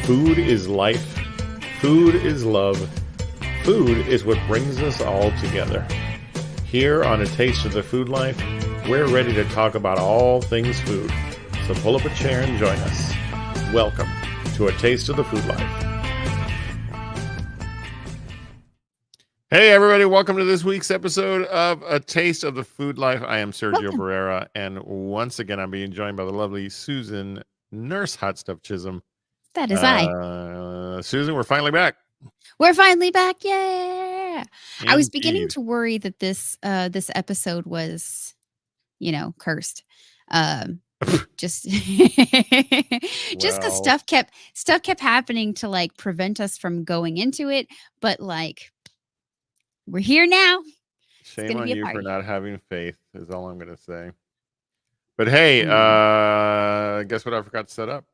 Food is life. Food is love. Food is what brings us all together. Here on A Taste of the Food Life, we're ready to talk about all things food. So pull up a chair and join us. Welcome to A Taste of the Food Life. Hey everybody, welcome to this week's episode of A Taste of the Food Life. I am Sergio Barrera, and once again I'm being joined by the lovely Susan Nurse Hot Stuff Chisholm. That is I. Susan, we're finally back. We're finally back. Yeah. Indeed. I was beginning to worry that this episode was, cursed. Just because stuff kept happening to like prevent us from going into it, but like we're here now. Shame on you for not having faith is all I'm gonna say. But hey, guess what I forgot to set up?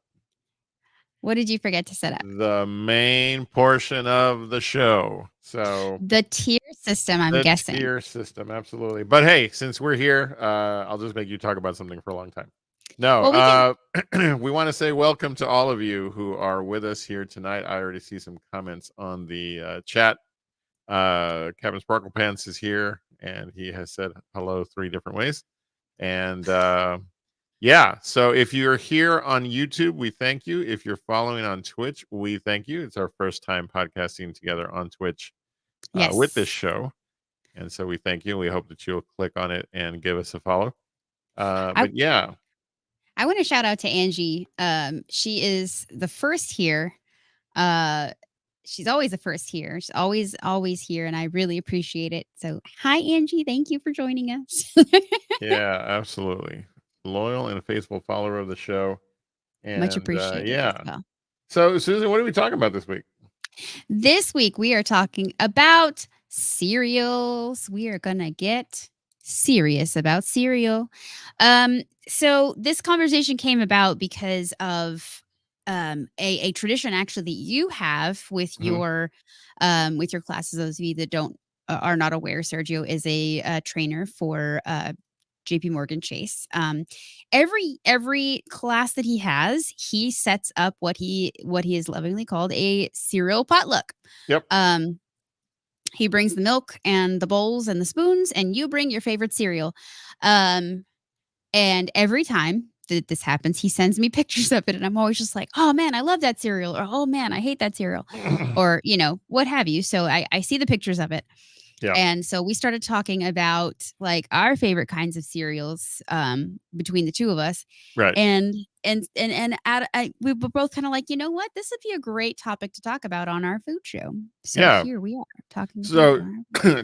What did you forget to set up? The main portion of the show. So the tier system, I'm guessing. The tier system, absolutely. But hey, since we're here, I'll just make you talk about something for a long time. No, we want to say welcome to all of you who are with us here tonight. I already see some comments on the chat. Captain Sparkle Pants is here, and he has said hello 3 different ways. And yeah, so if you're here on YouTube, we thank you. If you're following on Twitch, we thank you. It's our first time podcasting together on Twitch with this show. And so we thank you. We hope that you'll click on it and give us a follow. But yeah. I want to shout out to Angie. She is the first here. She's always the first here. She's always here, and I really appreciate it. So hi, Angie. Thank you for joining us. Yeah, absolutely. Loyal and faithful follower of the show. And, much appreciated. Yeah. Well. So, Susan, what are we talking about this week? This week, we are talking about cereals. We are going to get serious about cereal. So this conversation came about because of a tradition actually that you have with your classes. Those of you that are not aware, Sergio is a trainer for JP Morgan Chase. Every class that he has, he sets up what he is lovingly called a cereal potluck. Yep. He brings the milk and the bowls and the spoons, and you bring your favorite cereal. And every time that this happens, he sends me pictures of it, and I'm always just like, oh man, I love that cereal, or oh man, I hate that cereal, or what have you. So I see the pictures of it. Yeah. And so we started talking about like our favorite kinds of cereals between the two of us. Right. And we were both kind of like, you know what? This would be a great topic to talk about on our food show. So here we are talking. So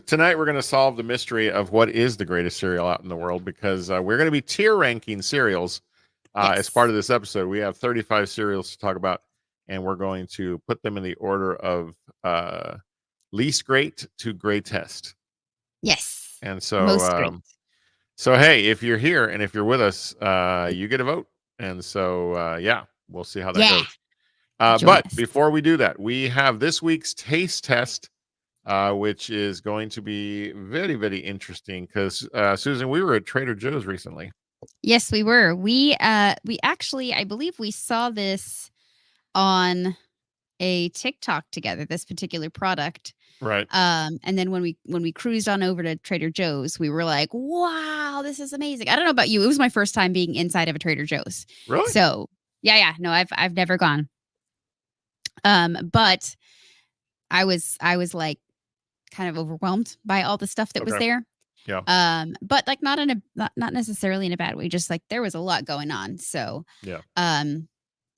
tonight we're going to solve the mystery of what is the greatest cereal out in the world, because we're going to be tier ranking cereals as part of this episode. We have 35 cereals to talk about, and we're going to put them in the order of least great to greatest. Yes. And so so hey, if you're here and if you're with us, you get a vote. And so yeah, we'll see how that goes. But before we do that, we have this week's taste test, which is going to be very, very interesting because Susan, we were at Trader Joe's recently. Yes, we were. We actually, I believe we saw this on a TikTok together, this particular product. Right. And then when we cruised on over to Trader Joe's, we were like, wow, this is amazing. I don't know about you. It was my first time being inside of a Trader Joe's. Really? So yeah. No, I've never gone. But I was like kind of overwhelmed by all the stuff that was there. Yeah. But like not necessarily in a bad way, just like there was a lot going on. So yeah.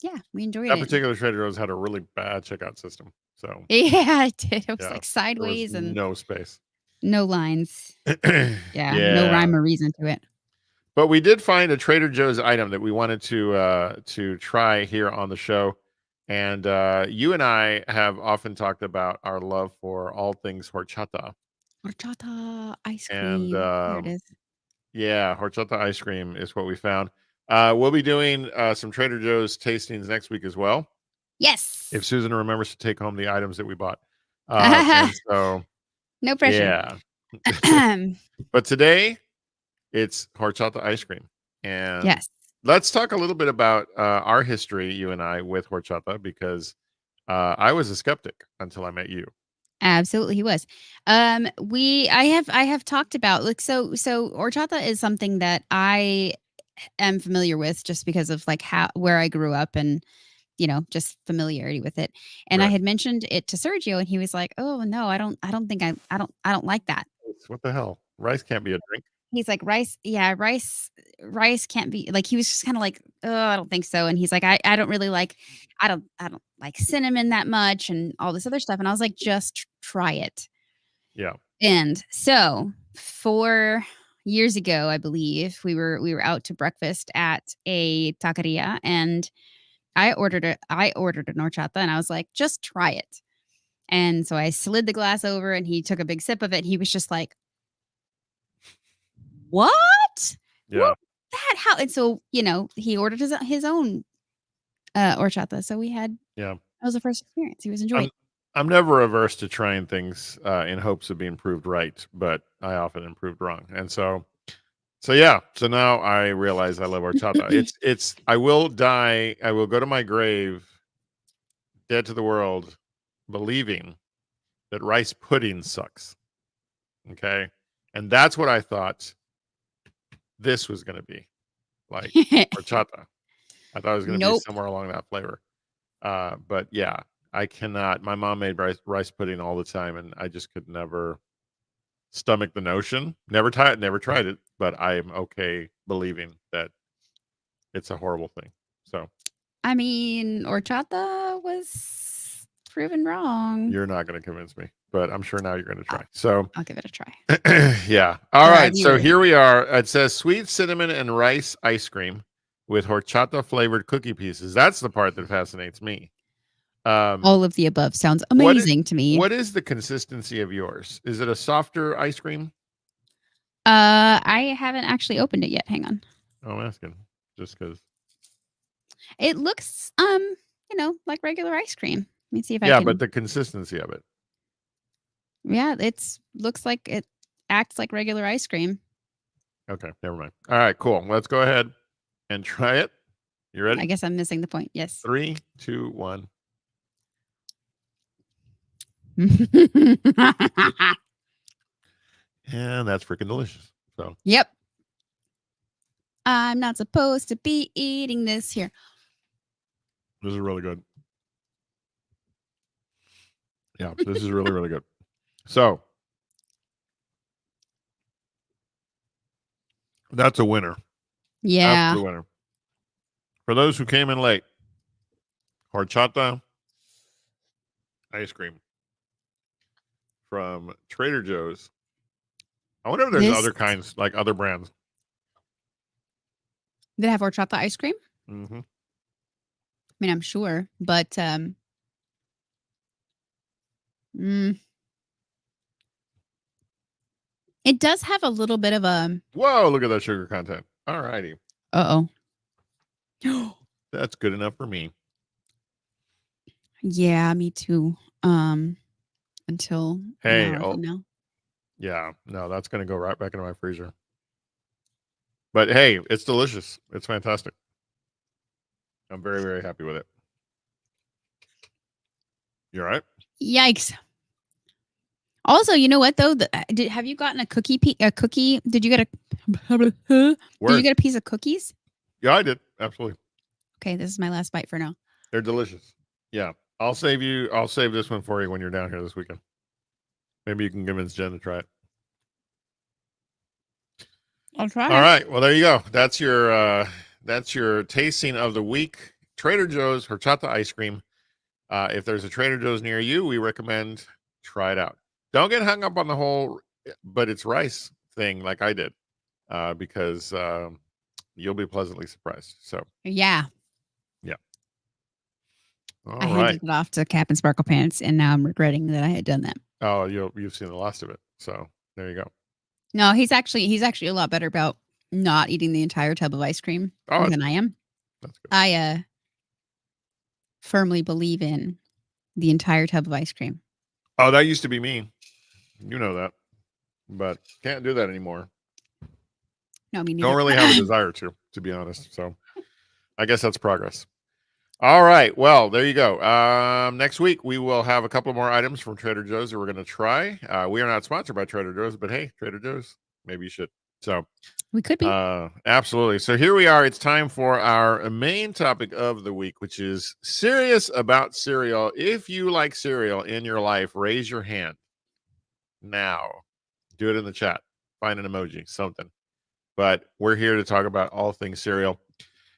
Yeah, we enjoyed it. That particular Trader Joe's had a really bad checkout system. So yeah, it did. It was like sideways and no space, no lines. No rhyme or reason to it. But we did find a Trader Joe's item that we wanted to try here on the show, and you and I have often talked about our love for all things horchata. Horchata ice cream. And there it is. Yeah, horchata ice cream is what we found. We'll be doing some Trader Joe's tastings next week as well. Yes. If Susan remembers to take home the items that we bought. So no pressure. Yeah. But today it's horchata ice cream. And yes. let's talk a little bit about our history, you and I, with horchata, because I was a skeptic until I met you. Absolutely, he was. I have talked about like so horchata is something that I am familiar with just because of like how where I grew up and just familiarity with it. And I Right. had mentioned it to Sergio and he was like, "Oh no, I don't think I don't like that." What the hell? Rice can't be a drink. He's like, "Rice, yeah, rice can't be like." He was just kind of like, "Oh, I don't think so." And he's like, I don't really like I don't like cinnamon that much and all this other stuff." And I was like, "Just try it." Yeah. And so 4 years ago, I believe we were out to breakfast at a taqueria, and I ordered an horchata, and I was like, "Just try it." And so I slid the glass over, and he took a big sip of it. And he was just like, "What? Yeah. What that? How?" And so he ordered his own horchata. So we had Yeah. that was the first experience. He was enjoying. I'm I'm never averse to trying things in hopes of being proved right, but I often am proved wrong. And so yeah. So now I realize I love horchata. It's I will die. I will go to my grave, dead to the world, believing that rice pudding sucks. Okay, and that's what I thought this was going to be like horchata. I thought it was going to be Nope. somewhere along that flavor. But yeah, I cannot. My mom made rice pudding all the time, and I just could never stomach the notion. Never tried it, but I am okay believing that it's a horrible thing. So I mean, horchata was proven wrong. you're not going to convince me, but I'm sure now you're going to I'll, try. So I'll give it a try yeah. All for our right. So viewers. here we are. It says sweet cinnamon and rice ice cream with horchata flavored cookie pieces. That's the part that fascinates me. Um, All of the above sounds what i- amazing to me. what is the consistency of yours? Is it a softer ice cream? I haven't actually opened it yet. Hang on. Oh, I'm asking just because. It looks, like regular ice cream. Let me see if I Yeah, but can. the consistency of it. Yeah, it's looks like it acts like regular ice cream. Okay, never mind. All right, cool. Let's go ahead and try it. You I ready? guess I'm missing the point. Yes. 3, 2, 1. And that's freaking delicious. So Yep. I'm not supposed to be eating this here. this is really good. Yeah, this is really, really good. So that's a winner. Yeah. Absolute winner. For those who came in late, horchata ice cream from Trader Joe's. I wonder if there's This other kinds, like other brands. did it have horchata ice cream? Hmm. I mean, I'm sure, but mm, it does have a little bit of a. Whoa, look at that sugar content. All righty. Uh oh. That's good enough for me. Yeah, me too. Until an Hey, hour from oh, now. yeah, no, that's going to go right back into my freezer. But hey, it's delicious. It's fantastic. I'm very, very happy with it. You all right? Yikes. Also, you know what though? Have you gotten a a cookie? Did you get a did you Word. get a piece of cookies? Yeah, I did. Absolutely. Okay, this is my last bite for now. They're delicious. Yeah. I'll save this one for you when you're down here this weekend. Maybe you can convince Jen to try it. I'll try. All right. Well, there you go. That's your tasting of the week. Trader Joe's horchata ice cream. If there's a Trader Joe's near you, we recommend try it out. Don't get hung up on the whole but it's rice thing like I did. Because you'll be pleasantly surprised. So Yeah. yeah. I All right. handed it off to Captain Sparkle Pants, and now I'm regretting that I had done that. Oh, you've seen the last of it. So there you go. No, he's actually a lot better about not eating the entire tub of ice cream Oh, than I am. that's good. I firmly believe in the entire tub of ice cream. Oh, that used to be me. You know that. But can't do that anymore. No, me neither. Don't really have a desire to be honest. So I guess that's progress. All right. Well, there you go. Next week we will have a couple more items from Trader Joe's that we're going to try. We are not sponsored by Trader Joe's, but hey, Trader Joe's, maybe you should. So, We could be. absolutely. So here we are. It's time for our main topic of the week, which is serious about cereal. If you like cereal in your life, raise your hand now. Do it in the chat. Find an emoji, something. But we're here to talk about all things cereal.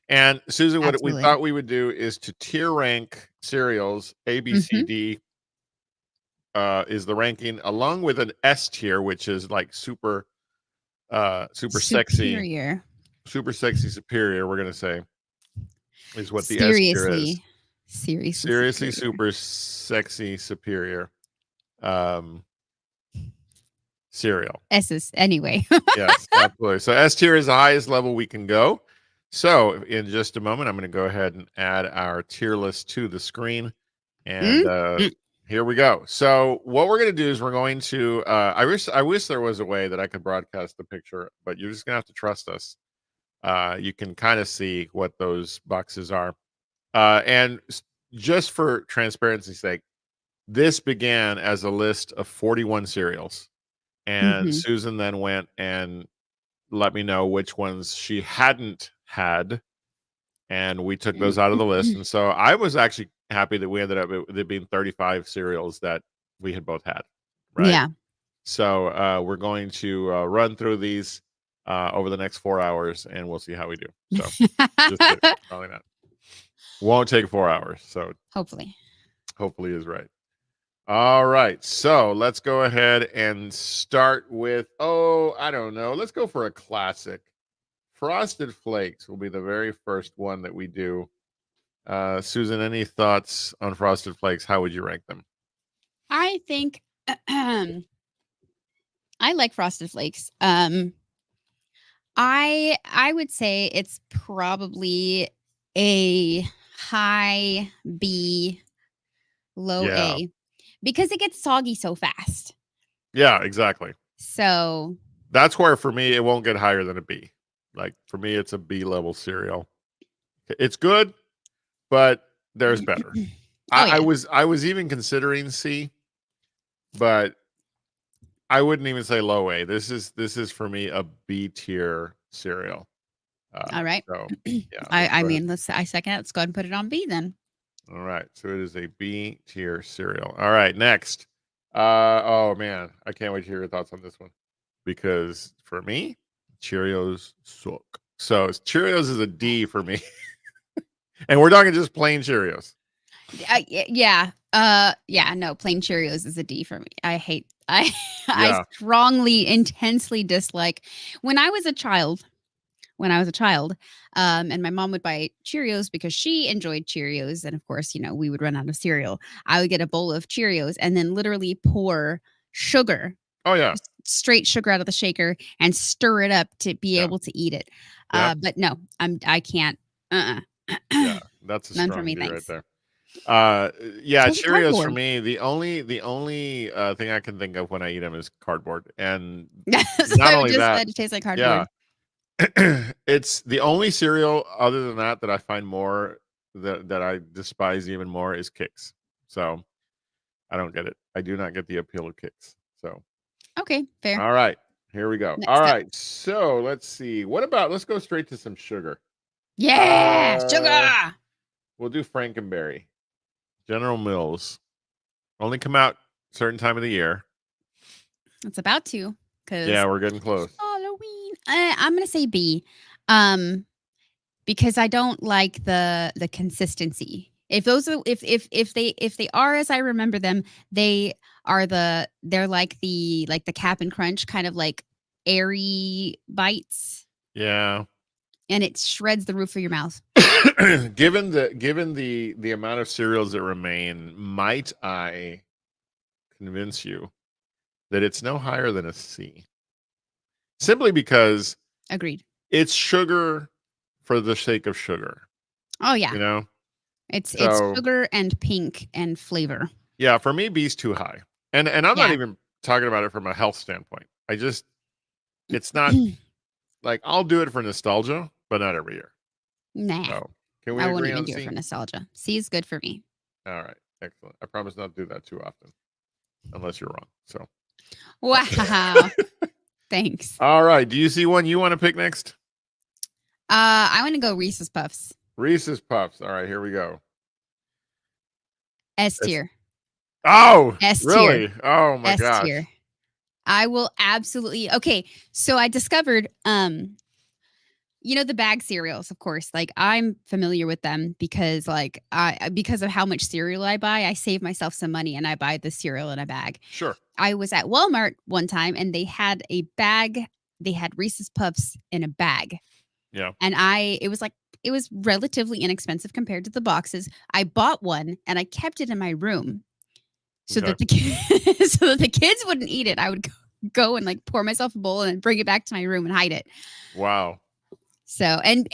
And Susan, what we Absolutely. thought we would do is to tier rank cereals. A, B, C, D is the ranking, along with an S tier, which is like super sexy, Superior. super sexy superior. We're gonna say is what the S tier is. Seriously superior. Super sexy superior cereal. S's anyway. Yes, absolutely. So S tier is the highest level we can go. So in just a moment, I'm going to go ahead and add our tier list to the screen. And here we go. So what we're going to do is we're going to, I wish there was a way that I could broadcast the picture, but you're just going to have to trust us. You can kind of see what those boxes are. And just for transparency's sake, this began as a list of 41 cereals. And Susan then went and let me know which ones she hadn't had, and we took those out of the list. And so I was actually happy that we ended up with it being 35 cereals that we had both had, right? Yeah. So we're going to run through these over the next 4 hours, and we'll see how we do. So just kidding, probably not. Won't take 4 hours. So hopefully is right. All right, so let's go ahead and start with, I don't know. Let's go for a classic. Frosted Flakes will be the very first one that we do. Susan, any thoughts on Frosted Flakes? How would you rank them? I think I like Frosted Flakes. I would say it's probably a high B, low A, because it gets soggy so fast. Yeah, exactly. So that's where for me it won't get higher than a B. Like for me, it's a B level cereal. It's good, but there's better. I was even considering C, but I wouldn't even say low A. This is for me a B tier cereal. All right. So yeah, I mean, I second it. Let's go ahead and put it on B then. All right. So it is a B tier cereal. All right. Next. Oh man, I can't wait to hear your thoughts on this one, because for me, Cheerios suck. So Cheerios is a D for me. And we're talking just plain Cheerios. Yeah. No, plain Cheerios is a D for me. I strongly, intensely dislike when I was a child, and my mom would buy Cheerios because she enjoyed Cheerios. And of course, we would run out of cereal. I would get a bowl of Cheerios and then literally pour sugar. Oh yeah. Straight sugar out of the shaker and stir it up to be able to eat it. But no, I can't. Yeah, that's a none strong for me, D thanks. right there. Cheerios cardboard. for me, the only thing I can think of when I eat them is cardboard. And not only that, it tastes like cardboard. Yeah. It's the only cereal other than that I find more that I despise even more is Kix. So I don't get it. I do not get the appeal of Kix. So okay, fair. All right, here we go. All right, so let's see. Let's go straight to some sugar. Yeah, sugar. We'll do Frankenberry. General Mills. Only come out certain time of the year. It's about to, because we're getting close. Halloween. I'm gonna say B, because I don't like the consistency. If they are as I remember them, they're like the Cap and Crunch kind of like airy bites. Yeah. And it shreds the roof of your mouth. Given the amount of cereals that remain, might I convince you that it's no higher than a C? Simply because agreed, it's sugar for the sake of sugar. Oh yeah, it's sugar and pink and flavor. Yeah, for me, B's too high, and I'm not even talking about it from a health standpoint. It's not like I'll do it for nostalgia, but not every year. Nah. So Can we I won't agree even on do it C? for nostalgia. C is good for me. All right, excellent. I promise not to do that too often, unless you're wrong. So, Wow. Thanks. all right. Do you see one you want to pick next? I want to go Reese's Puffs. Reese's Puffs. All right, here we go. S tier. Oh, S tier. really? Oh my S gosh. tier. I will absolutely. Okay, so I discovered the bag cereals, of course. Like I'm familiar with them because because of how much cereal I buy, I save myself some money and I buy the cereal in a bag. Sure. I was at Walmart one time and they had a bag. They had Reese's Puffs in a bag. Yeah. And it was relatively inexpensive compared to the boxes. I bought one and I kept it in my room so Okay. that the kids wouldn't eat it. I would go and like pour myself a bowl and bring it back to my room and hide it. Wow. So and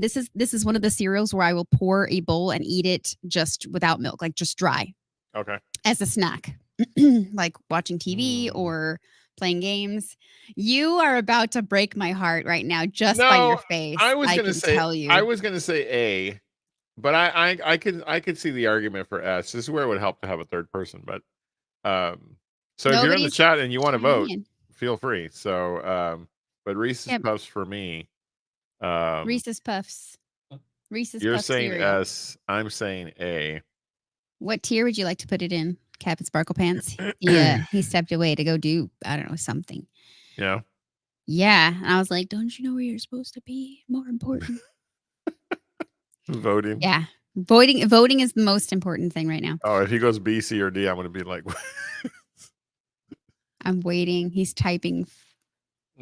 this is one of the cereals where I will pour a bowl and eat it just without milk, like just dry. Okay. As a snack. Like watching TV or playing games. You are about to break my heart right now just by your No, face. I was I gonna can say tell you. I was gonna say A, but I could see the argument for S. This is where it would help to have a third person, but so if you're in the Nobody's chat and you want to chiming vote, in. feel free. So but Reese's Yep. Puffs for me. Reese's Puffs. Reese's You're Puffs saying cereal. S, I'm saying A. What tier would you like to put it in? Captain Sparkle Pants. Yeah, he stepped away to go do, I don't know, something. Yeah. Yeah. And I was like, don't you know where you're supposed to be? More important. Voting. Yeah. Voting is the most important thing right now. Oh, if he goes B, C, or D, I'm gonna be like I'm waiting. He's typing.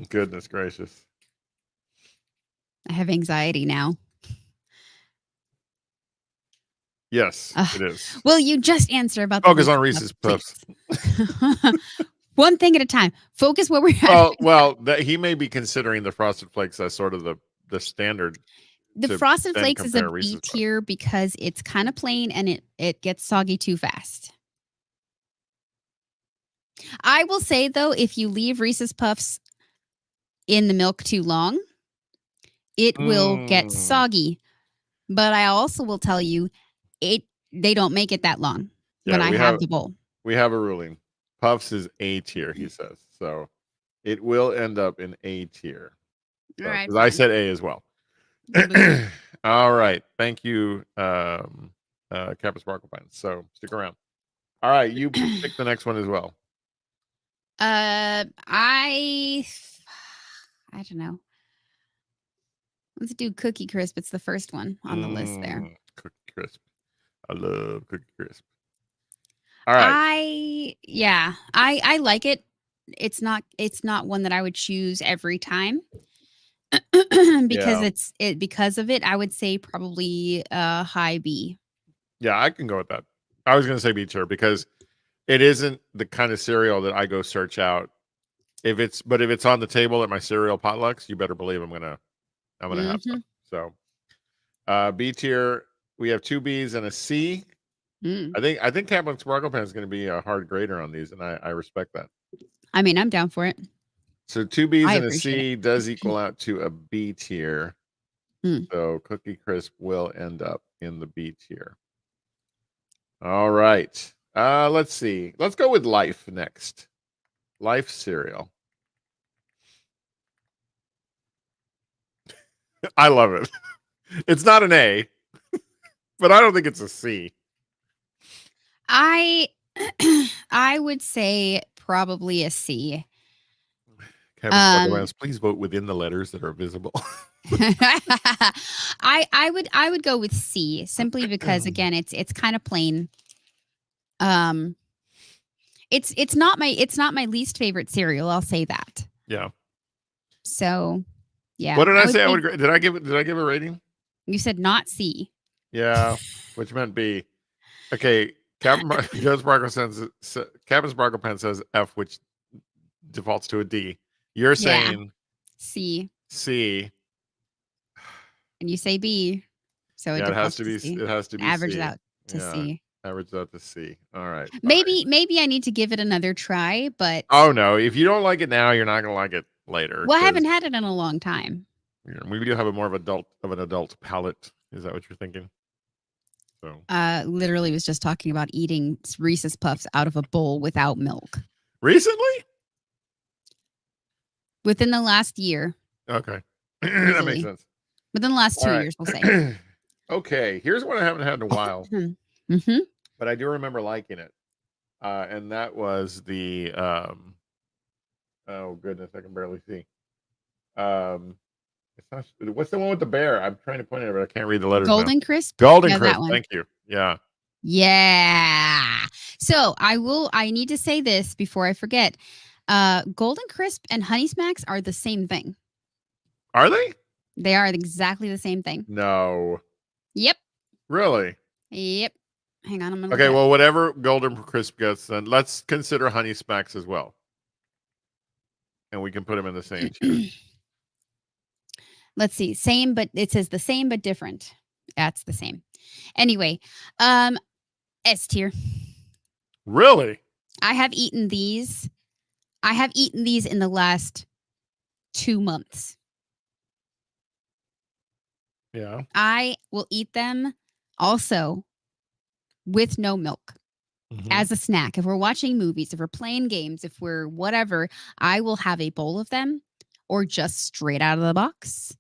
goodness gracious. I have anxiety now. Yes, it is. Well, you just answer about the Focus on Reese's Puffs. One thing at a time. Focus where we're at. Well, that he may be considering the Frosted Flakes as sort of the standard. The Frosted Flakes is a B tier because it's kind of plain and it gets soggy too fast. I will say though, if you leave Reese's Puffs in the milk too long, it will get soggy. But I also will tell you, they don't make it that long when I have the bowl. We have a ruling. Puffs is A tier, he says. So it will end up in A tier. So, all right. I said A as well. All right. Thank you, Kappa Sparkle Pines. So stick around. All right. You pick the next one as well. I don't know. Let's do Cookie Crisp. It's the first one on the list there. Cookie Crisp. I love Cookie Crisp. All right. I like it. It's not one that I would choose every time. Because of it, I would say probably high B. Yeah, I can go with that. I was going to say B tier because it isn't the kind of cereal that I go search out. If it's on the table at my cereal potlucks, you better believe I'm gonna have some. So B tier, we have 2 B's and a C. I think Captain Sparkle Pan is going to be a hard grader on these, and I respect that. I mean, I'm down for it. So 2 B's and a C does equal out to a B tier. So Cookie Crisp will end up in the B tier. All right. Let's see. Let's go with Life next. Life cereal. I love it. It's not an A, but I don't think it's a C. I would say probably a C. Please vote within the letters that are visible. I would go with C simply because again it's kind of plain. It's not my least favorite cereal. I'll say that. Yeah. So, yeah. What did I say? Did I give a rating? You said not C. Yeah, which meant B. Okay, Captain Sparkle Pen says F, which defaults to a D. You're saying C. C. And you say B. So it has to be C. It has to be averaged C. out to C. Averaged out to C. All right. Maybe I need to give it another try, but oh no, if you don't like it now, you're not gonna like it later. Well, I haven't had it in a long time. We do have a more of an adult palate Is that what you're thinking? So Literally was just talking about eating Reese's Puffs out of a bowl without milk recently? within the last year, Okay. That makes easily. sense. Within the last All 2 years, we'll say. right. Okay. Here's one I haven't had in a while, Mm-hmm. but I do remember liking it. And that was the oh goodness, I can barely see. It's not, what's the one with the bear? I'm trying to point at it, but I can't read the letters now. Golden Crisp. Golden Yeah, that Crisp. one. Thank you. Yeah. Yeah. So I need to say this before I forget. Golden Crisp and Honey Smacks are the same thing. Are they? They are exactly the same thing. No. Yep. Really? Yep. Hang on, I'm gonna Okay, look well, whatever Golden Crisp gets, then let's consider Honey Smacks as well. And we can put them in the same tier. Let's see. Same, but it says the same but different. That's the same. Anyway, S tier. Really? I have eaten these. I have eaten these in the last 2 months. Yeah. I will eat them also with no milk as a snack. If we're watching movies, if we're playing games, if we're whatever, I will have a bowl of them or just straight out of the box.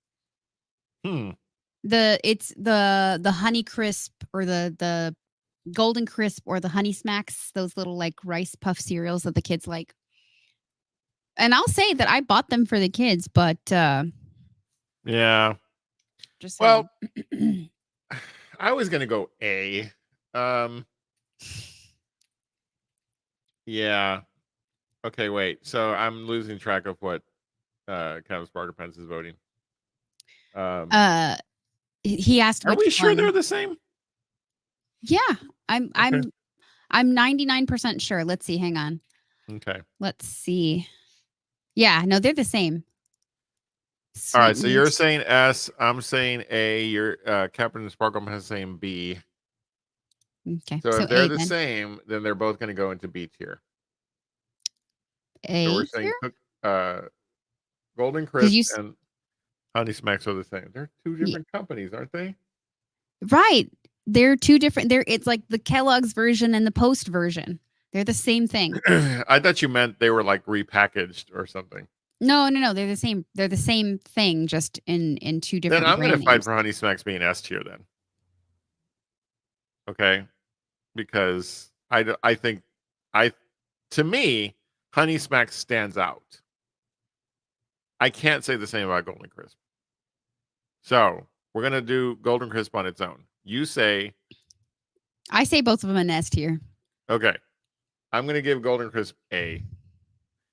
It's the Honey Crisp or the Golden Crisp or the Honey Smacks, those little like rice puff cereals that the kids like. And I'll say that I bought them for the kids, but yeah. just well, I was gonna go A. Yeah. Okay, wait. So I'm losing track of what Kevin Sparker Pence is voting. He asked, are we sure one. they're the same? Yeah, I'm 99% sure. Let's see. Hang on. Okay. Let's see. Yeah, no, they're the same. All right, so you're saying S, I'm saying A, your Captain Sparkle is saying B. Okay. So if they're the same, then they're both going to go into B tier. A so we're saying Golden Crisp and Honey Smacks are the same. They're two different companies, aren't they? Right. They're two different. It's like the Kellogg's version and the Post version. They're the same thing. I thought you meant they were like repackaged or something. No. They're the same. They're the same thing, just in two different. Then I'm going to fight for Honey Smacks being S tier then. Okay, because I think to me Honey Smacks stands out. I can't say the same about Golden Crisp. So we're going to do Golden Crisp on its own. You say. I say both of them in S tier. Okay. I'm going to give Golden Crisp A.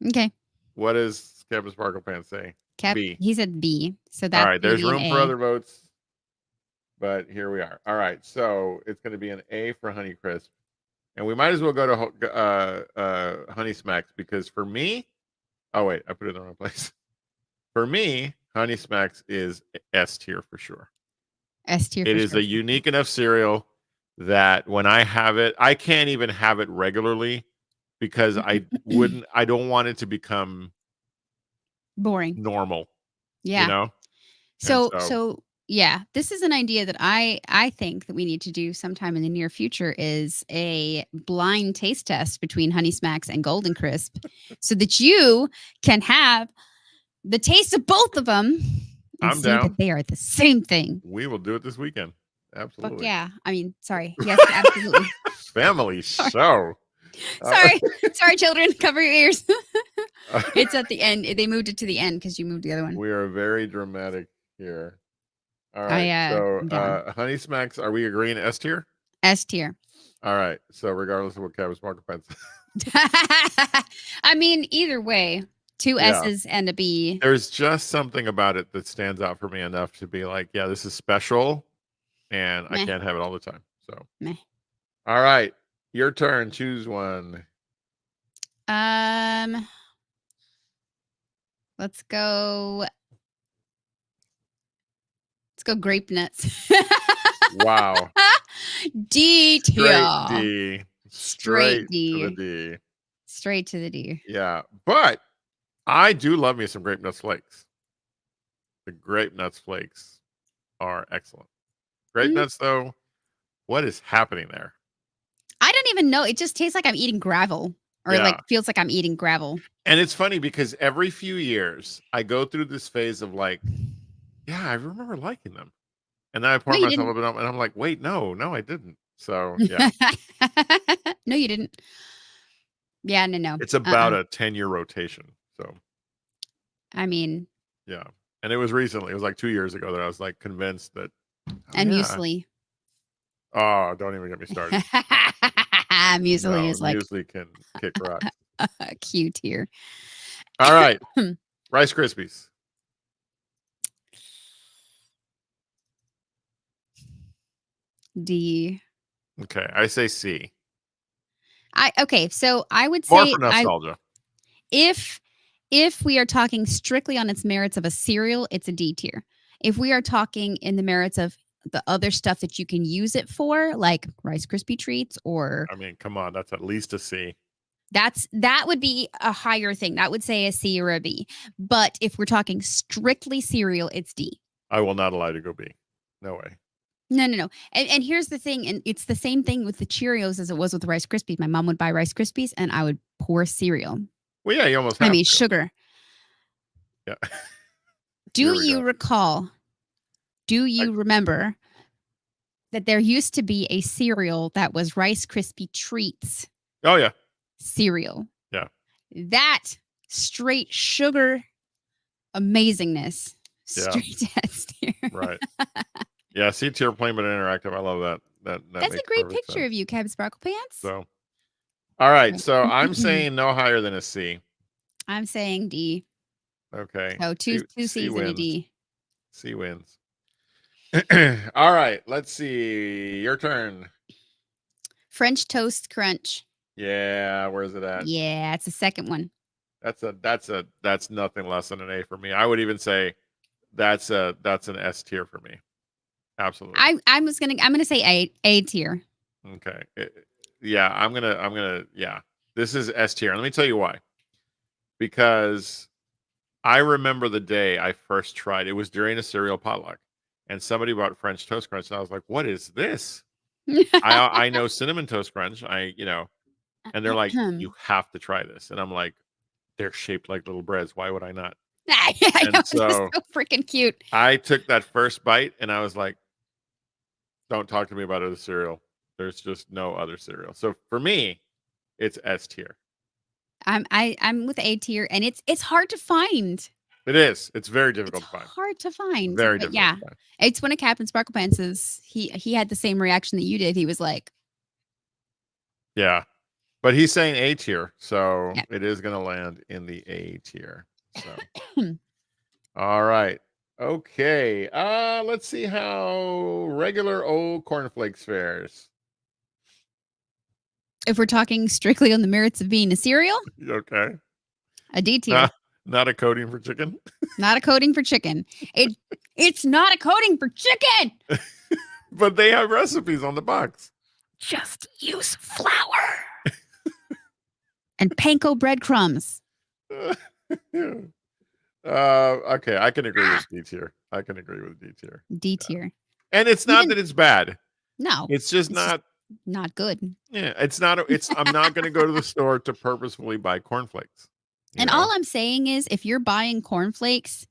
Okay. What does Captain Sparkle Pants say? B. He said B. So that's all right. There's room for other votes, but here we are. All right. So it's going to be an A for Honey Crisp. And we might as well go to Honey Smacks because for me, oh, wait, I put it in the wrong place. For me, Honey Smacks is S tier for sure. S tier. It is a unique enough cereal that when I have it, I can't even have it regularly because I don't want it to become boring, normal. Yeah. You know? So yeah, this is an idea that I think that we need to do sometime in the near future is a blind taste test between Honey Smacks and Golden Crisp so that you can have the taste of both of them and see that they are the same thing. We will do it this weekend. Absolutely. Fuck yeah. I mean, sorry. Yes, absolutely. Family show. Sorry, children. Cover your ears. It's at the end. They moved it to the end because you moved the other one. We are very dramatic here. All right. Honey Smacks, are we agreeing S tier? S tier. All right. So regardless of what Kevin Sparkle Pants. I mean, either way, two S's and a B. There's just something about it that stands out for me enough to be like, yeah, this is special, and I can't have it all the time. So, all right, your turn. Choose one. Let's go. Let's go. Grape nuts. Wow. D tier. Straight D. To the D. Straight to the D. Yeah, but I do love me some Grape Nuts Flakes. The Grape Nuts Flakes are excellent. Grape Mm. nuts, though, what is happening there? I don't even know. It just tastes like I'm eating gravel, or Yeah. like feels like I'm eating gravel. And it's funny because every few years I go through this phase of like, yeah, I remember liking them. And then I No, pour you myself a didn't. bit up and I'm like, wait, no, I didn't. So yeah, No, you didn't. Yeah, no. it's about a 10-year rotation. So I mean, yeah. And it was recently, it was like 2 years ago that I was like convinced that, oh and yeah. muesli. Oh, don't even get me started. Muesli No, is like muesli can kick rocks. cute here. All right. Rice Krispies. D. Okay. I say C. Okay, so I would More say for nostalgia. if we are talking strictly on its merits of a cereal, it's a D tier. If we are talking in the merits of the other stuff that you can use it for, like Rice Krispie treats, or I mean, come on, that's at least a C. that would be a higher thing. That would say a C or a B. But if we're talking strictly cereal, it's D. I will not allow you to go B. No way. No. And here's the thing, and it's the same thing with the Cheerios as it was with Rice Krispies. My mom would buy Rice Krispies, and I would pour cereal. Well, yeah, you almost have I mean, to. sugar. Yeah. Do you recall? Do you remember that there used to be a cereal that was Rice Krispie treats Oh yeah. cereal? Yeah. That straight sugar amazingness. Yeah. Straight to S tier. Right. Yeah, C tier plain but interactive. I love that. That That's a makes great perfect picture sense. of you, Cab Sparkle Pants. So, all right. So I'm saying no higher than a C. I'm saying D. Okay. Oh, two C C's and a wins. D. C wins. All right. Let's see. Your turn. French toast crunch. Yeah. Where's it at? Yeah, it's the second one. That's nothing less than an A for me. I would even say that's an S tier for me. Absolutely. I'm gonna say A tier. Okay. Yeah, I'm gonna yeah. This is S tier. Let me tell you why. Because I remember the day I first tried. It was during a cereal potluck, and somebody bought French Toast Crunch, and I was like, "What is this?" I know Cinnamon Toast Crunch. And they're like, "You have to try this," and I'm like, "They're shaped like little breads. Why would I not?" I And know, it's so so freaking cute. I took that first bite, and I was like, "Don't talk to me about other cereal. There's just no other cereal." So for me, it's S tier. I'm with A tier, and it's hard to find. It is. It's very It's difficult to find. hard to find. Very But difficult yeah, to find. it's when a Captain Sparkle Pants is he had the same reaction that you did. He was like, Yeah. But he's saying A tier, so yeah. it is going to land in the A tier. So, all right, okay. Let's see how regular old cornflakes fares. If we're talking strictly on the merits of being a cereal, Okay, a D tier. Not a coating for chicken. Not a coating for chicken. It's not a coating for chicken. But they have recipes on the box. Just use flour and panko breadcrumbs. Okay, I can agree with D tier. I can agree with D tier. D tier. And it's not that it's bad. No, It's just not. Not good. Yeah, it's not. I'm not going to go to the store to purposefully buy cornflakes. And all I'm saying is, if you're buying cornflakes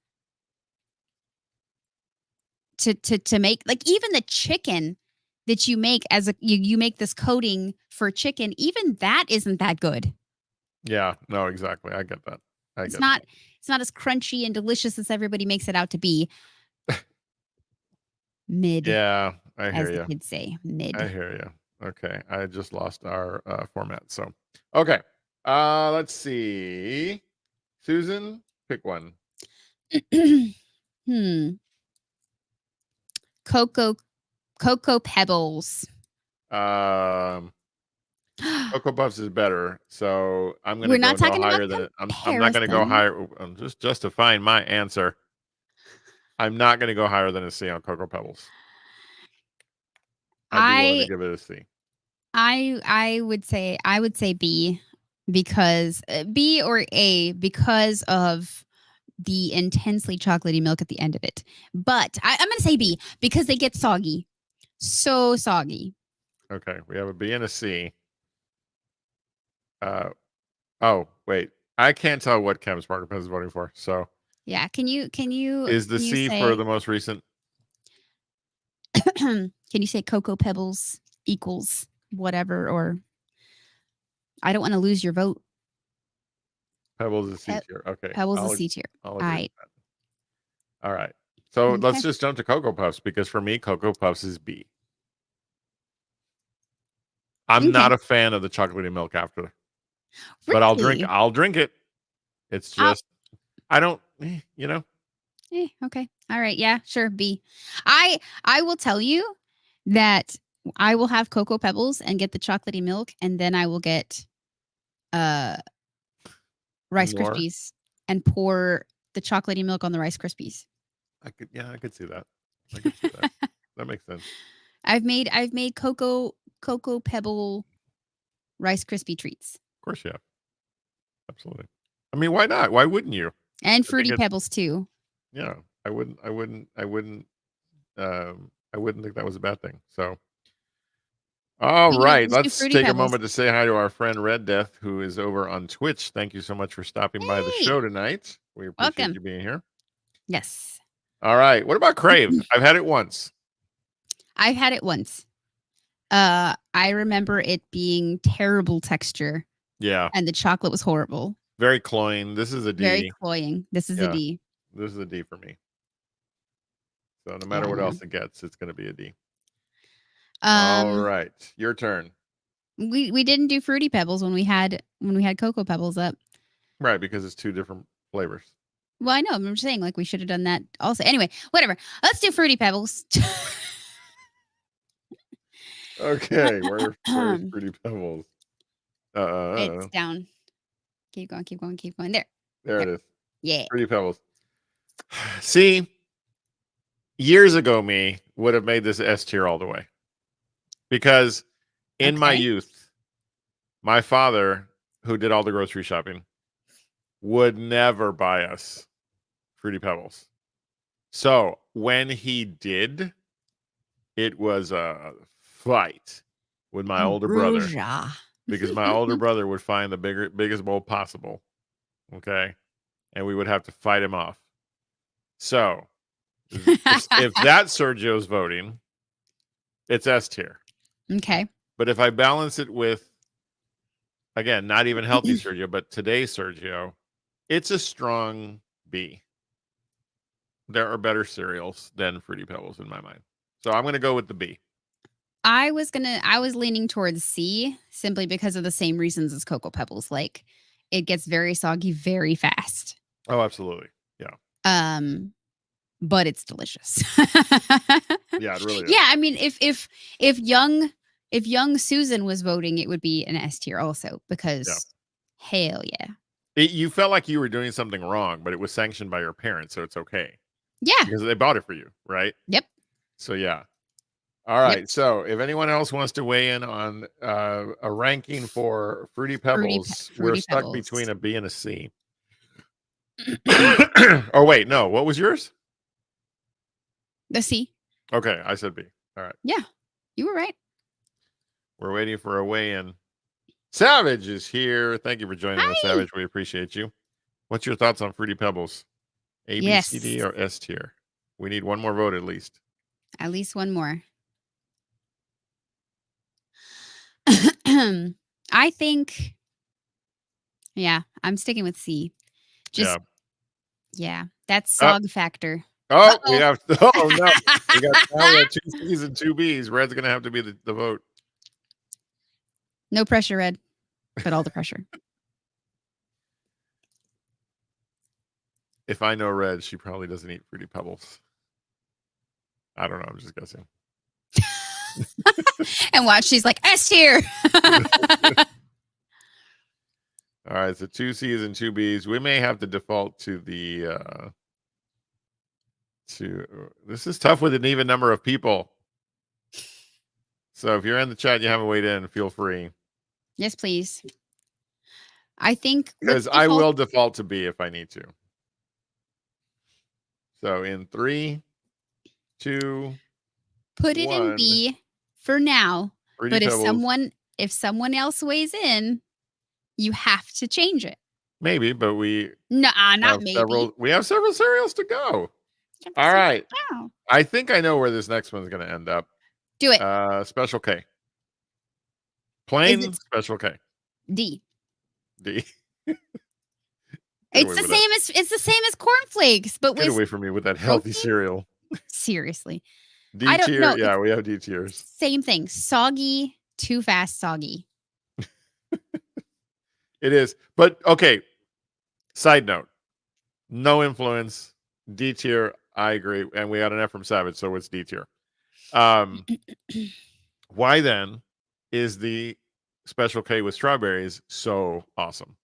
to make, like, even the chicken that you make you make this coating for chicken, even that isn't that good. Yeah, no, exactly. I get that. It's not as crunchy and delicious as everybody makes it out to be. Mid. Yeah, I hear as the you. kids say, mid. I hear you. Okay, I just lost our format. So, okay. Let's see. Susan, pick one. Cocoa Pebbles. Cocoa Puffs is better, so I'm going We're to not go no talking about higher than it. I'm not going to go higher. I'm just justifying my answer. I'm not going to go higher than a C on Cocoa Pebbles. I'd be willing to give it a C. I would say B, because B or A, because of the intensely chocolatey milk at the end of it. But I'm going to say B because they get soggy. So soggy. Okay, we have a B and a C. Oh, wait. I can't tell what Chem Sparkle Pen is voting for. So Yeah. Can is the you C for say the most recent? can you say Cocoa Pebbles equals whatever, or I don't want to lose your vote. Pebbles is C Pe- tier. Okay. Pebbles is C tier. I'll All agree with right. that. All right. So let's Okay. just jump to Cocoa Puffs because for me, Cocoa Puffs is B. I'm Okay. not a fan of the chocolatey milk after, but Really? I'll drink it. It's I'll, just I don't, you know. okay. All right. Yeah, sure. B. I will tell you that I will have Cocoa Pebbles and get the chocolatey milk, and then I will get uh Rice More. Krispies and pour the chocolatey milk on the Rice Krispies. I could see that. I could see that. That makes sense. I've made cocoa pebble Rice Krispie treats Of course you have. Absolutely. I mean, why not? Why wouldn't you? and I think Fruity it's Pebbles too. yeah. I wouldn't think that was a bad thing. So all right, Let's do let's Fruity take a Pebbles. moment to say hi to our friend Red Death, who is over on Twitch. Thank you so much for stopping by the Hey, show tonight. We appreciate welcome. you being here. Yes, All right. What about Crave? I've had it once. I've had it once. I remember it being terrible texture, Yeah. and the chocolate was horrible. Very cloying. This is a Very D. cloying. This is a Yeah. D. This is a D for me. So no matter Yeah, what no. else it gets, it's going to be a D. All Um, right. Your turn. we didn't do Fruity Pebbles when we had Cocoa Pebbles up. Right, because it's two different flavors. Well, I know. I'm just saying, like, we should have done that also. Anyway, whatever. Let's do Fruity Pebbles. Okay, where's Fruity Pebbles? It's down. Keep going, keep going, keep going. There. There it is. Yeah. Fruity Pebbles. See, years ago, me would have made this S tier all the way because in my Okay. youth, my father, who did all the grocery shopping, would never buy us Fruity Pebbles. So when he did, it was a fight with my older brother because my older brother would find the biggest bowl possible. Okay. And we would have to fight him off. So if that Sergio's voting, it's S tier. Okay. But if I balance it with, again, not even healthy Sergio, but today's Sergio, it's a strong B. There are better cereals than Fruity Pebbles in my mind. So I'm going to go with the B. I was leaning towards C simply because of the same reasons as Cocoa Pebbles. Like, it gets very soggy very fast. Oh, absolutely. Yeah. But it's delicious. Yeah, it really is. Yeah, I mean, if young Susan was voting, it would be an S tier also because hell yeah. You felt like you were doing something wrong, but it was sanctioned by your parents, so it's okay. Yeah. Because they bought it for you, right? Yep. So yeah. All right. So if anyone else wants to weigh in on a ranking for Fruity Pebbles, we're Fruity stuck Pebbles. between a B and a C. Oh wait, no. What was yours? The C. Okay, I said B. All right. Yeah, you were right. We're waiting for a weigh-in. Savage is here. Thank you for joining us, Hi. Savage. We appreciate you. What's your thoughts on Fruity Pebbles? A, B, C, D, Yes. or S tier? We need one more vote at least. At least one more. I think, yeah, I'm sticking with C. Just, yeah, that sog factor. Oh, Uh-oh. we have. Oh no, we got 2 C's and 2 B's. Red's gonna have to be the vote. No pressure, Red, but all the pressure. If I know Red, she probably doesn't eat Fruity Pebbles. I don't know. I'm just guessing. And watch, she's like, S tier. All right, so 2 C's and 2 B's. We may have to default to the this is tough with an even number of people. So if you're in the chat and you haven't weighed in, feel free. Yes, please. I think Because I will default to B if I need to. So in 3, 2, put it in 1 B for now. Fruity But Pebbles. if someone else weighs in, you have to change it. Maybe, but we Nuh-uh, not have maybe. several cereals to go. All right. I think I know where this next one's going to end up. Do it. Special K. Is Plain it Special K. D? D. It's the same as cornflakes, but Get with away from me with that healthy protein? cereal. Seriously. D I don't tier. know. Yeah, It's we have D tiers. same thing. Soggy, too fast soggy. It is. But okay. Side note. No influence. D tier. I agree. And we got an F from Savage, so it's D tier. Why then is the Special K with strawberries so awesome?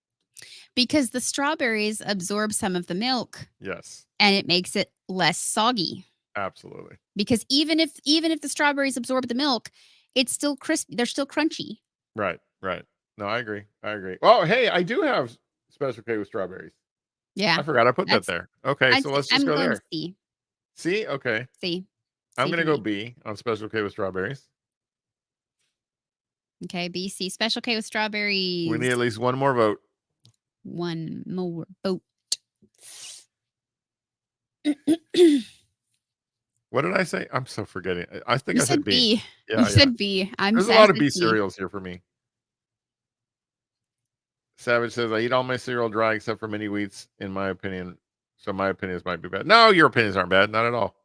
Because the strawberries absorb some of the milk Yes. and it makes it less soggy. Absolutely. Because even if the strawberries absorb the milk, it's still crispy. They're still crunchy. Right. No, I agree. Oh, hey, I do have Special K with strawberries. Yeah. I forgot I put that there. Okay, so let's just go there. C. C? Okay. C. I'm going to go me. B on Special K with strawberries. Okay, B, C. Special K with strawberries. We need at least one more vote. One more vote. What did I say? I'm so forgetting. I think I said B. Yeah, you said B. There's a lot of B cereals here for me. Savage says, I eat all my cereal dry except for mini wheats, in my opinion. So my opinions might be bad. No, your opinions aren't bad. Not at all.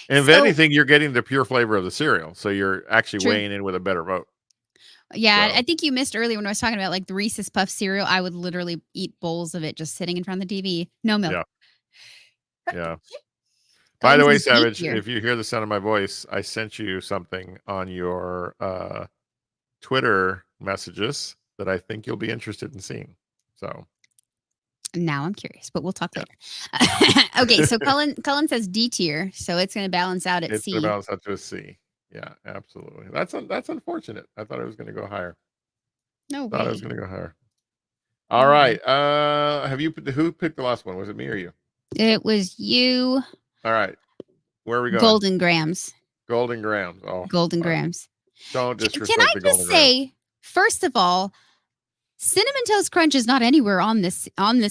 And if anything, you're getting the pure flavor of the cereal. So you're actually weighing in with a better vote. Yeah, so. I think you missed earlier when I was talking about like the Reese's Puff cereal. I would literally eat bowls of it just sitting in front of the TV. No milk. Yeah. By the way, Savage, if you hear the sound of my voice, I sent you something on your Twitter messages that I think you'll be interested in seeing. So now I'm curious, but we'll talk later. Okay, so Cullen says D tier, so it's going to balance out at C. It's going to balance out to a C. Yeah, absolutely. That's unfortunate. I thought it was going to go higher. No way. Thought it was going to go higher. All right. Who picked the last one? Was it me or you? It was you. All right. Where are we going? Golden Grams. Golden Grams. Oh, Golden Grams. Don't disrespect the Golden Grams. Can I just say, first of all, Cinnamon Toast Crunch is not anywhere on this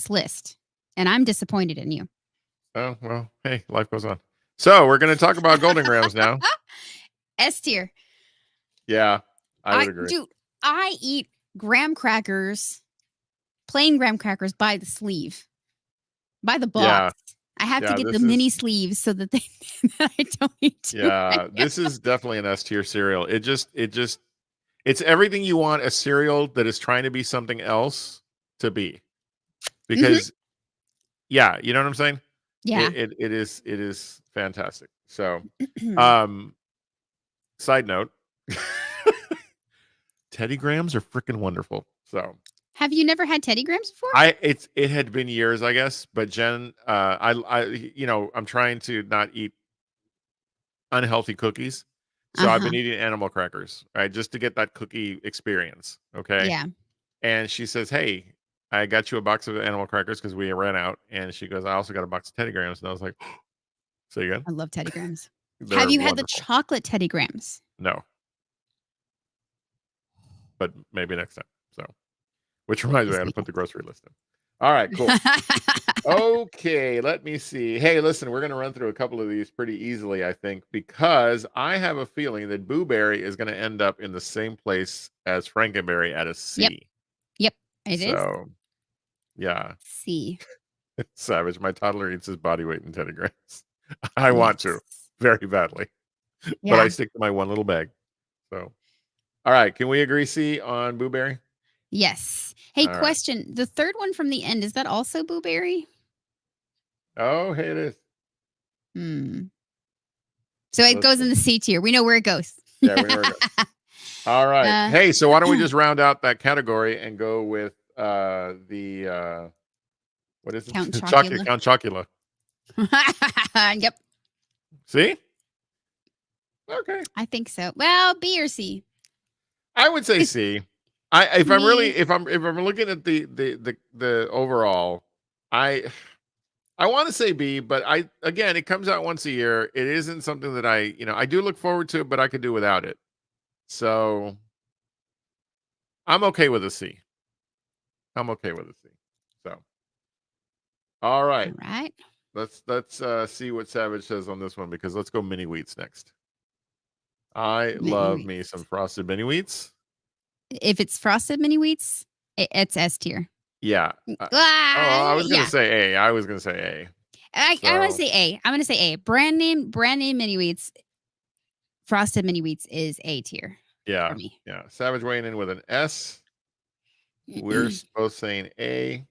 list, and I'm disappointed in you. Oh, well, hey, life goes on. So we're going to talk about Golden Grams now. S tier. Yeah, I would agree. Dude, I eat graham crackers, plain graham crackers by the sleeve, by the box. Yeah. I have to get the mini sleeves so that I don't eat too many. This is definitely an S tier cereal. It's everything you want a cereal that is trying to be something else to be. Because yeah, you know what I'm saying? Yeah. It is fantastic. So side note, Teddy Grahams are freaking wonderful. So have you never had Teddy Grahams before? It had been years, I guess, but Jen, I'm trying to not eat unhealthy cookies. So I've been eating animal crackers, right? Just to get that cookie experience. Okay. Yeah. And she says, hey, I got you a box of animal crackers because we ran out. And she goes, I also got a box of Teddy Grahams. And I was like, say again? I love Teddy Grahams. Have you had the chocolate Teddy Grahams? No. But maybe next time. So, which reminds me, I got to put the grocery list in. All right, cool. Okay, let me see. Hey, listen, we're going to run through a couple of these pretty easily, I think, because I have a feeling that Boo Berry is going to end up in the same place as Frankenberry at a C. Yep, it is. So, yeah. C. Savage. My toddler eats his body weight in Teddy Grahams. I want to very badly, but I stick to my one little bag. So, all right, can we agree C on Boo Berry? Yes. Hey, question. Right. The third one from the end, is that also Boo Berry? Oh, hey, it is. So it goes in the C tier. We know where it goes. Yeah, we know where it goes. All right. Hey, so why don't we just round out that category and go with the what is it? Count Chocula. Count Chocula. Yep. See? Okay. I think so. Well, B or C? I would say C. If I'm looking at the overall, I want to say B, but again, it comes out once a year. It isn't something that I do look forward to, but I could do without it. So I'm okay with a C. I'm okay with a C. So, all right. All right. Let's see what Savage says on this one, because let's go mini wheats next. I Mini love me wheats. some frosted mini wheats. If it's frosted mini wheats, it's S tier. Yeah. I was gonna Yeah. say A. I was gonna say A. I'm gonna So, say A. I'm gonna say A. Brand name mini wheats. Frosted mini wheats is A tier for yeah, me. yeah. Savage weighing in with an S. We're both saying A.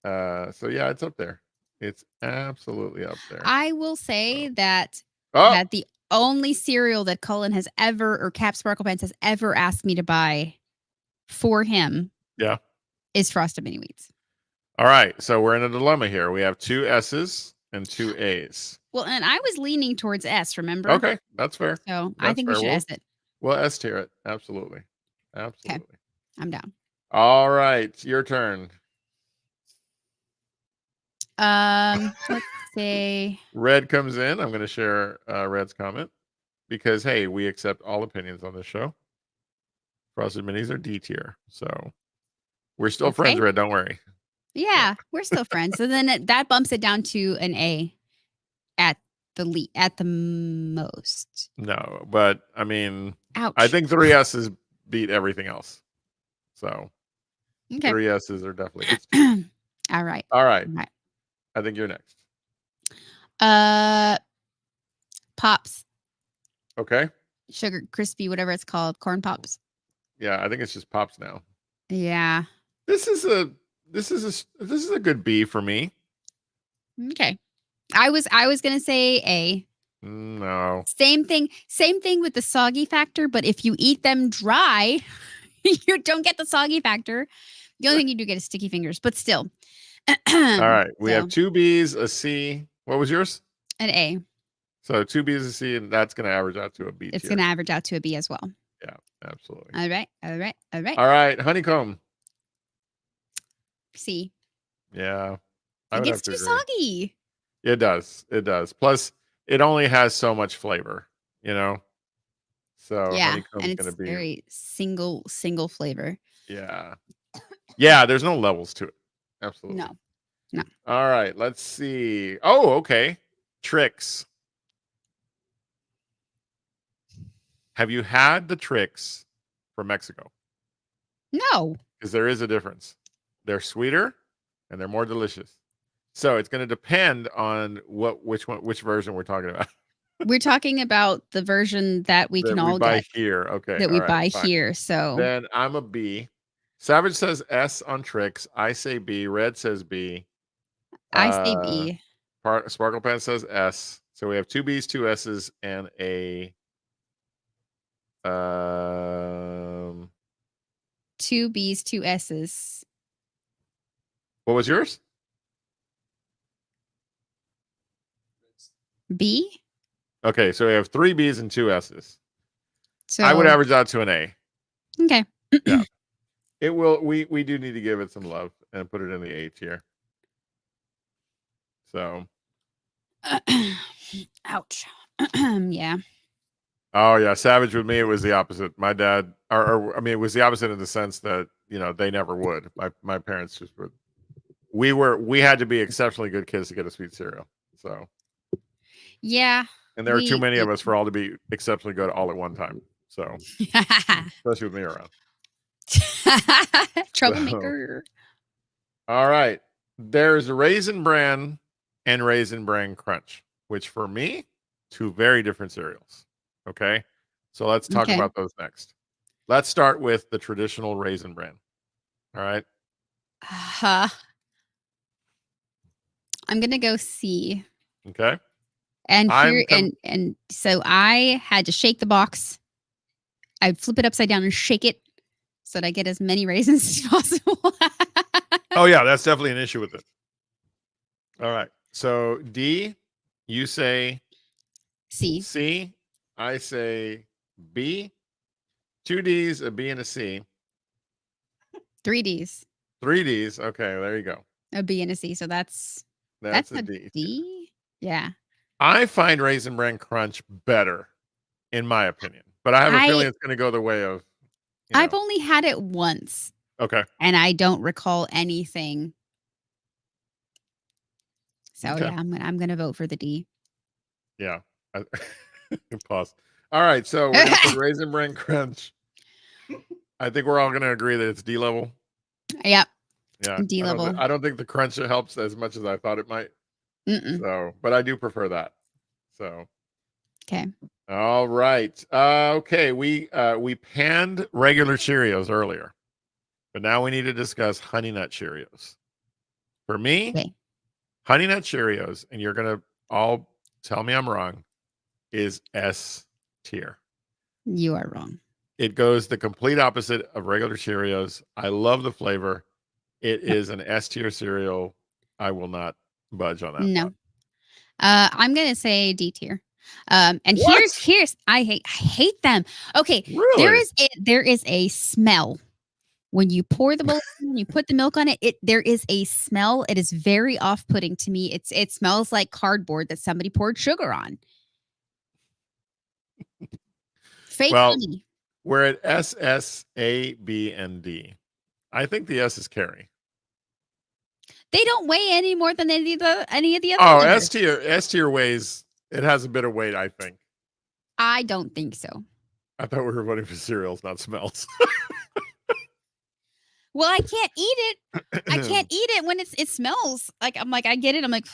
So yeah, it's up there. It's absolutely up there. I will say So. that Oh, the only cereal that Cullen has ever, or Cap Sparkle Pants has ever asked me to buy for him yeah. is Frosted Mini Wheats. All right. So we're in a dilemma here. We have 2 S's and 2 A's. Well, and I was leaning towards S, remember? Okay, that's fair. So I That's think we fair. should S it. We'll S tier it. Absolutely. Okay, Absolutely. I'm down. All right, your turn. Let's say Red comes in. I'm going to share Red's comment because hey, we accept all opinions on this show. Frosted minis are D tier, so we're still friends. okay. Red, don't worry. Yeah, we're still friends. So then that bumps it down to an A at the most. No, but I mean, Ouch. I think 3 S's beat everything else. So Okay. 3 S's are definitely. It's All right. all right. All right. I think you're next. Pops. Okay. Sugar crispy, whatever it's called, corn pops. Yeah, I think it's just Pops now. Yeah. This is a good B for me. Okay. I was gonna say A. No. Same thing with the soggy factor, but if you eat them dry, you don't get the soggy factor. The only thing you do get is sticky fingers, but still. All right. We So, have 2 B's, a C. What was yours? an A. So 2 B's, a C, and that's going to average out to a B It's tier. gonna average out to a B as well. Yeah, absolutely. All right. All right. All right. All right. Honeycomb. C. Yeah. I It would gets have to too agree. soggy. It does. It does. Plus, it only has so much flavor, you know? So Yeah. honeycomb's And going it's to be. very single flavor. Yeah. Yeah, there's no levels to it. Absolutely. No. No. All right. Let's see. Oh, okay. Tricks. Have you had the tricks from Mexico? No. Because there is a difference. They're sweeter and they're more delicious. So it's going to depend on which version we're talking about. We're talking about the version that we can all buy get. here. Okay. That All we right, buy fine. here. So Then I'm a B. Savage says S on tricks. I say B. Red says B. I say B. Sparkle Pen says S. So we have 2 B's, 2 S's, and a 2 B's, 2 S's. what was yours? B? Okay, so we have 3 B's and 2 S's. So I would average out to an A. Okay. Yeah. It will. We do need to give it some love and put it in the A tier. So. Ouch. Yeah. Oh yeah, Savage with me. It was the opposite. My dad, or I mean, it was the opposite in the sense that they never would. My parents just would. We had to be exceptionally good kids to get a sweet cereal. So. Yeah. And there are too many of us for all to be exceptionally good all at one time. So. Especially with me around. Troublemaker. So, all right. There's Raisin Bran and Raisin Bran Crunch, which for me, 2 very different cereals. Okay. So let's talk about those next. Let's start with the traditional Raisin Bran. All right. I'm gonna go C. Okay. And here and so I had to shake the box. I flip it upside down and shake it so that I get as many raisins as possible. Oh yeah, that's definitely an issue with it. All right. So D, you say C. C, I say B. 2 D's, a B and a C. 3 D's. 3 D's. Okay, there you go. A B and a C. So that's That's That's a a D tier. D. Yeah. I find Raisin Bran Crunch better, in my opinion, but I have a I feeling it's going to go the way of, you I've know. only had it once Okay. and I don't recall anything. So Okay. yeah, I'm gonna vote for the D. Yeah. I, pause. All right. So we're going to put Raisin Bran Crunch. I think we're all going to agree that it's D level. Yep. Yeah. D level. I don't think the crunch helps as much as I thought it might. Mm-mm. So, but I do prefer that. So, Okay. all right. Okay. We panned regular Cheerios earlier, but now we need to discuss Honey Nut Cheerios. For me, Okay. Honey Nut Cheerios, and you're gonna all tell me I'm wrong, is S tier. You are wrong. It goes the complete opposite of regular Cheerios. I love the flavor. It No. is an S tier cereal. I will not budge on that thought. No. I'm gonna say D tier. And here's What? here's I hate them. Okay, Really? there is a smell when you pour the milk, when you put the milk on it. There is a smell. It is very off putting to me. It smells like cardboard that somebody poured sugar on. Fake Well, honey. we're at S, S, A, B, and D. I think the S is carry. They don't weigh any more than any of the other Oh, letters. S tier weighs. It has a bit of weight, I think. I don't think so. I thought we were voting for cereals, not smells. Well, I can't eat it. I can't eat it when it smells like I'm like I get it. I'm like,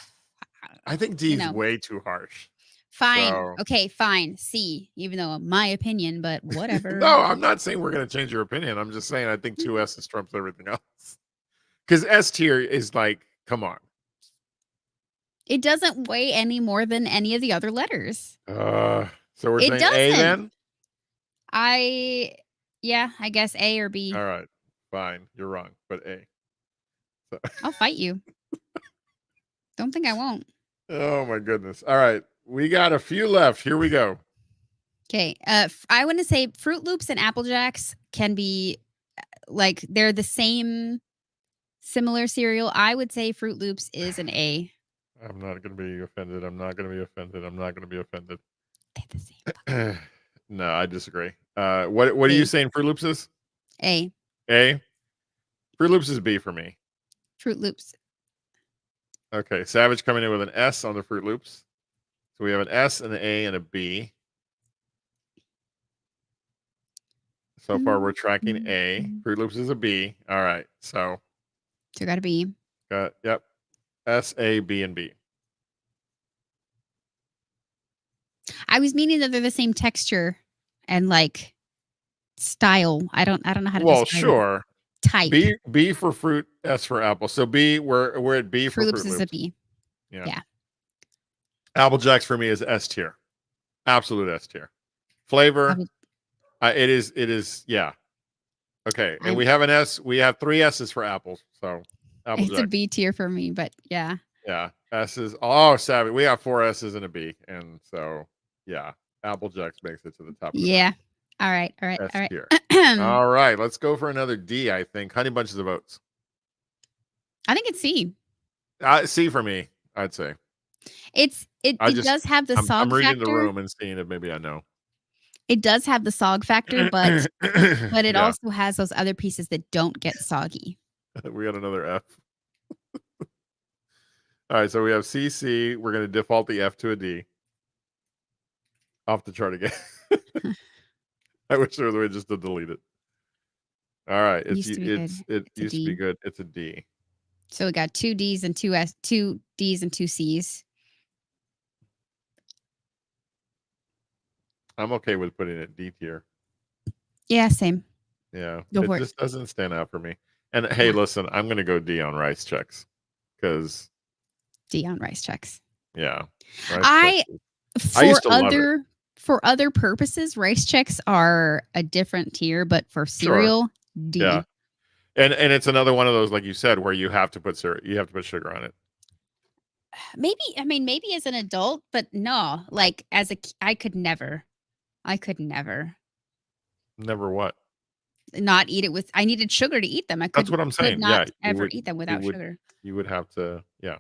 I think D you is know, way too harsh. fine. So Okay, fine. C, even though my opinion, but whatever. no, I'm not saying we're going to change your opinion. I'm just saying I think two S's trumps everything else. Because S tier is like, come on. It doesn't weigh any more than any of the other letters. So we're It saying A doesn't. then? Yeah, I guess A or B. All right, fine. You're wrong, but A. So. I'll fight you. Don't think I won't. Oh my goodness. All right, we got a few left. Here we go. Okay. I want to say Fruit Loops and Apple Jacks can be like they're the same similar cereal. I would say Fruit Loops is an A. I'm not going to be offended. I'm not going to be offended. I'm not going to be offended. They're the same. No, I disagree. What are A. you saying Fruit Loops is? A. A? Fruit Loops is B for me. Fruit Loops. Okay, Savage coming in with an S on the Fruit Loops. So we have an S and an A and a B. So far we're tracking A. Fruit Loops is a B. All right. So got to be. got yep. S, A, B, and B. I was meaning that they're the same texture and like style. I don't know how to Well, describe it. sure. Type. B for fruit, S for apple. So B, we're at B for Fruit Loops Fruit is Loops. a B. Yeah. Apple Jacks for me is S tier. Absolute S tier. Flavor, it is, yeah. Okay, and we have an S. We have 3 S's for apples. So Apple It's Jacks. a B tier for me, but yeah. Yeah, S's. Oh, savvy. We got 4 S's and a B, and so yeah, Apple Jacks makes it to the top. Yeah. All right. S tier. All right, let's go for another D. I think Honey Bunches of Oats. I think it's C. C for me. I'd say It does have the sog I'm reading factor. the room and seeing if maybe I know. It does have the sog factor, but it Yeah. also has those other pieces that don't get soggy. We got another F. All right, so we have CC. We're going to default the F to a D. Off the chart again. I wish there was a way just to delete it. All right, it used to be good. It's a D. So we got 2 D's and 2 D's and 2 C's. I'm okay with putting it D tier. Yeah, same. Yeah, Go it for just doesn't stand out for me. And hey, listen, I'm going to go D on Rice Checks because D on Rice Checks. Yeah, I used to love it. For other purposes, Rice Checks are a different tier, but for cereal, D. Yeah, and it's another one of those, like you said, where you have to put sugar on it. Maybe as an adult, but no, like I could never. Never what? Not eat it with. I needed sugar to eat them. That's what I'm saying. Could not ever eat them without sugar. You would have to. Yeah.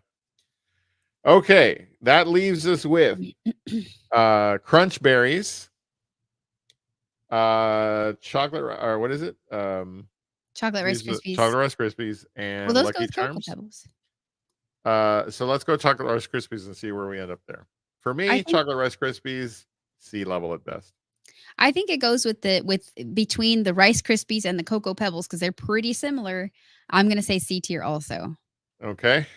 Okay, that leaves us with crunch berries, chocolate or what is it? Chocolate Rice These are Krispies. chocolate Rice Krispies Well, and those go Lucky with Cocoa Charms. Pebbles. So let's go chocolate Rice Krispies and see where we end up there. For I me, think chocolate Rice Krispies, C level at best. I think it goes with between the Rice Krispies and the Cocoa Pebbles because they're pretty similar. I'm gonna say C tier also. Okay.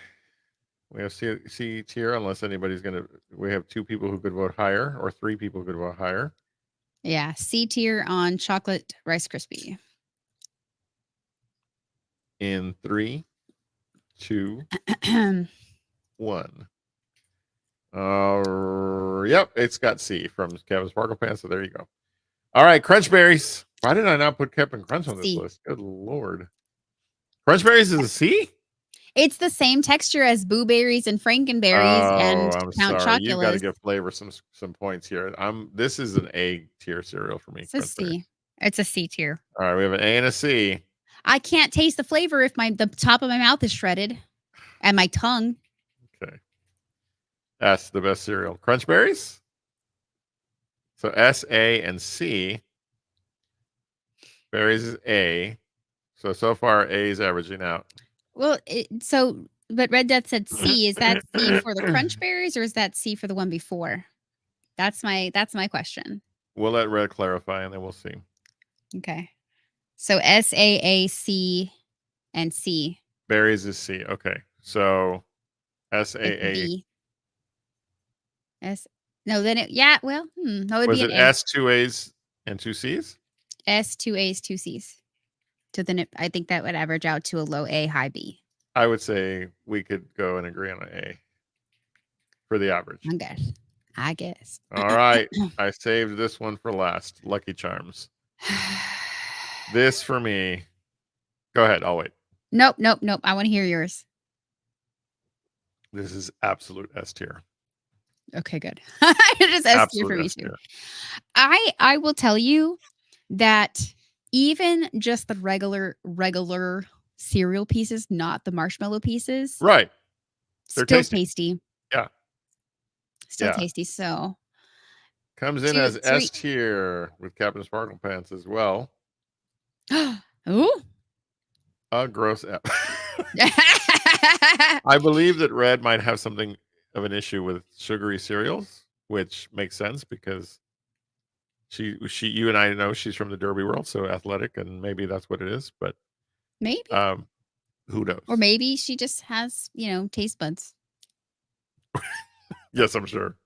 We have C tier unless anybody's gonna. We have 2 people who could vote higher, or 3 people who could vote higher. Yeah, C tier on chocolate Rice Krispie. In 3, 2, 1. Yep, it's got C from Kevin Sparkle Pants. So there you go. All right, Crunch Berries. Why did I not put Captain Crunch on this C. list? Good lord. Crunch Berries is a C? It's the same texture as Boo Berries and Frankenberries Oh, and I'm Count sorry. You've got to Chocula's. give Flavor some points here. This is an A tier cereal for me, It's a Crunch Berries. C. It's a C tier. All right, we have an A and a C. I can't taste the flavor if the top of my mouth is shredded and my tongue. Okay. S, the best cereal. Crunch Berries? So S, A, and C. Berries is A. So far A is averaging out. Well, but Red Death said C. Is that C for the Crunch Berries or is that C for the one before? That's my question. We'll let Red clarify and then we'll see. Okay. So SAAC and C. Berries is C. Okay. So It's SAA. B. S. No, then no, it'd Was be an it A. S, 2 A's and 2 C's? S, 2 A's, 2 C's. So then I think that would average out to a low A, high B. I would say we could go and agree on an A for the average. I guess. All right. I saved this one for last. Lucky Charms. This for me. Go ahead. I'll wait. Nope. I want to hear yours. This is absolute S tier. Okay, good. It is S tier for me too. I will tell you that even just the regular cereal pieces, not the marshmallow pieces, Right. They're still tasty. Yeah. Still tasty. So comes in as S tier with Captain Sparkle Pants as well. Ooh. A gross F. I believe that Red might have something of an issue with sugary cereals, which makes sense because you and I know she's from the Derby world, so athletic, and maybe that's what it is. But maybe, who knows? Or maybe she just has taste buds. Yes, I'm sure.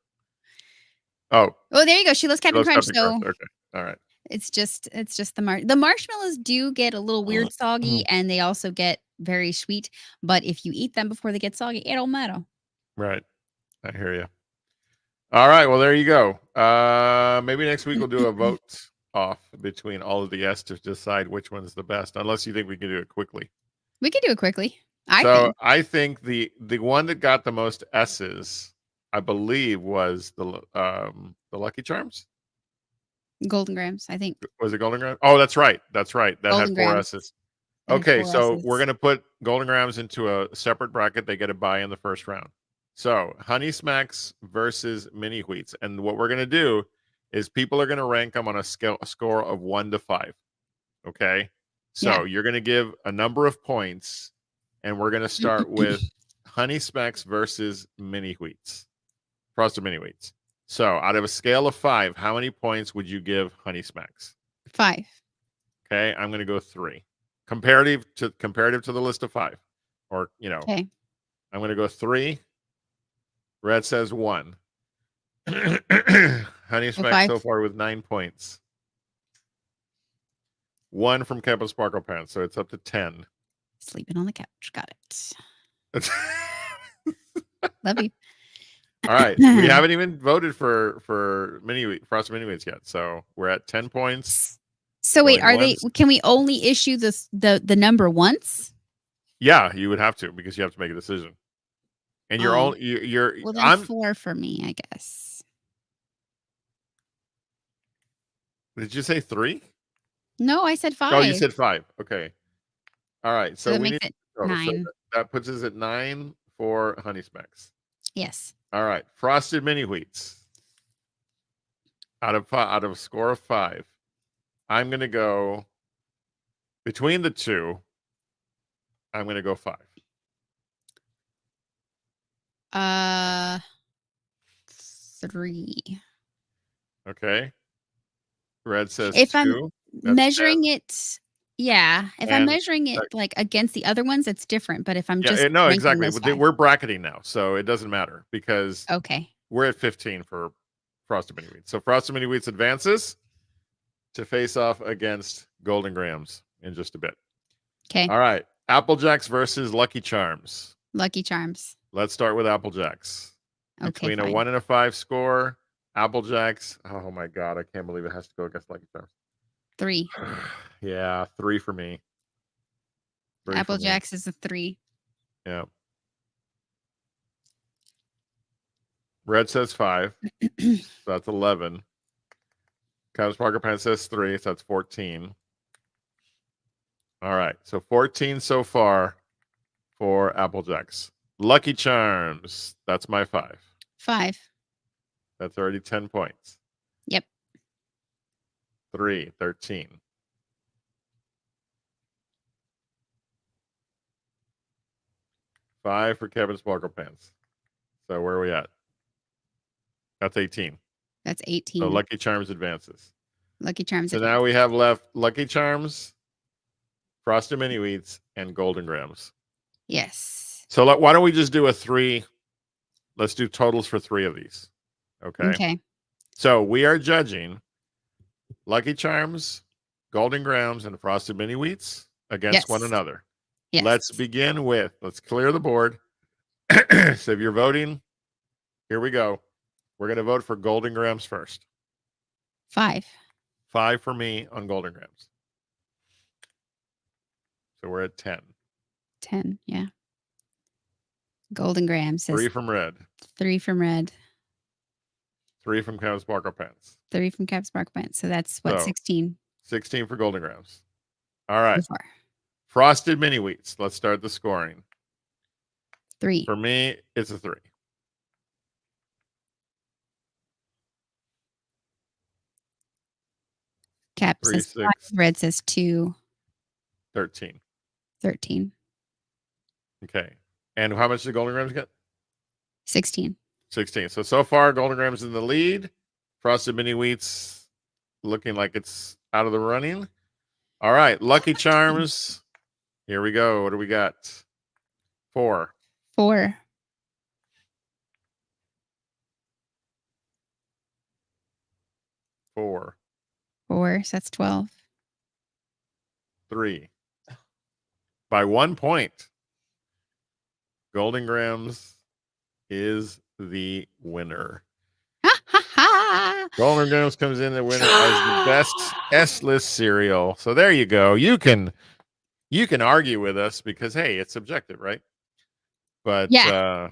Oh, there you go. She loves Captain Crunch. So okay, all right. It's just the marshmallows do get a little weird soggy, and they also get very sweet. But if you eat them before they get soggy, it don't matter. Right, I hear you. All right, well there you go. Maybe next week we'll do a vote off between all of the S to decide which one's the best. Unless you think we can do it quickly. We can do it quickly. I think the one that got the most S's, I believe, was the Lucky Charms. Golden Grams, I think. Was it Golden Grams? Oh, that's right. That Golden had 4 Grams. S's. Okay, so we're going to put Golden Grams into a separate bracket. They get a bye in the first round. So Honey Smacks versus Mini Wheats. And what we're going to do is people are going to rank them on a score of 1 to 5. Okay? So you're going to give a number of points, and we're going to start with Honey Smacks versus Mini Wheats. Frosted Mini Wheats. So out of a scale of 5, how many points would you give Honey Smacks? 5. Okay, I'm going to go 3. Comparative to the list of 5. Or, Okay. I'm going to go 3. Red says 1. Honey Smacks so far with 9 points. 1 from Captain Sparkle Pants, so it's up to 10. Sleeping on the couch. Got it. Love you. All right. We haven't even voted for Frosted Mini Wheats yet. So we're at 10 points. So wait, can we only issue the number once? Yeah, you would have to, because you have to make a decision. And you're well, then 4 for me, I guess. Did you say 3? No, I said 5. Oh, you said 5. Okay. All right. So that we makes need it 9. So that puts us at 9 for Honey Smacks. Yes. All right. Frosted mini wheats. Out of a score of 5, I'm going to go between the two. I'm going to go 5. Uh, 3. Okay. Red says If I'm 2. That's 10. measuring it, yeah. If I'm And measuring it like against the other ones, it's different. But if I'm yeah, just no, ranking exactly. those 5, We're bracketing now, so it doesn't matter because okay. we're at 15 for Frosted Mini Wheats. So Frosted Mini Wheats advances to face off against Golden Grams in just a bit. Okay. All right. Apple Jacks versus Lucky Charms. Lucky Charms. Let's start with Apple Jacks. Okay, Between a fine. 1 and a 5 score, Apple Jacks. Oh my God, I can't believe it has to go against Lucky Charms. 3. Yeah, 3 for me. 3 for Apple me. Jacks is a 3. Yeah. Red says 5. So that's 11. Cavs Parker Pen says 3. So that's 14. All right. So 14 so far for Apple Jacks. Lucky Charms. That's my 5. 5. That's already 10 points. Yep. 3, 13. 5 for Kevin Sparkle Pants. So where are we at? That's 18. That's 18. So Lucky Charms advances. Lucky Charms. So now we have left Lucky Charms, Frosted Mini Wheats, and Golden Grams. Yes. So why don't we just do a 3? Let's do totals for 3 of these. Okay. Okay. So we are judging Lucky Charms, Golden Grams, and Frosted Mini Wheats against one another. Yes. Let's begin with, let's clear the board. So if you're voting, here we go. We're going to vote for Golden Grams first. 5. 5 for me on Golden Grams. So we're at 10. 10, yeah. Golden Grams says 3 from Red. 3 from Red. 3 from Cavs Sparkle Pants. 3 from Cap Spark Pants. So that's what, So, 16? 16 for Golden Grams. All right. So far. Frosted Mini Wheats. Let's start the scoring. 3. For me, it's a 3. Cap 3, says 6, 5. Red says 2. 13. 13. Okay. And how much did Golden Grams get? 16. 16. So far, Golden Grams in the lead. Frosted Mini Wheats looking like it's out of the running. All right. Lucky Charms. Here we go. What do we got? 4. 4. 4. 4. So that's 12. 3. By 1 point. Golden Grams is the winner. Ha ha ha. Golden Grams comes in the winner as the best S-list cereal. So there you go. You can argue with us because hey, it's subjective, right? But yeah.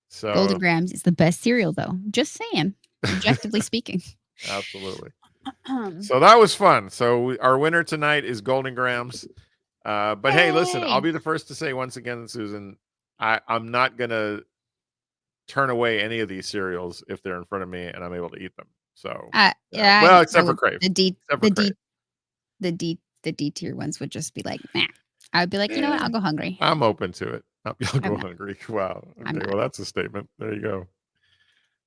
So Golden Grams is the best cereal, though. Just saying, objectively speaking. Absolutely. So that was fun. So our winner tonight is Golden Grams. But hey, listen, I'll be the first to say once again, Susan, I'm not gonna turn away any of these cereals if they're in front of me and I'm able to eat them. So well, except for Crave. The D tier ones would just be like, nah. I would be like, you know what? I'll go hungry. I'm open to it. I'll go not. hungry. Wow. I'm Okay, not. well, that's a statement. There you go.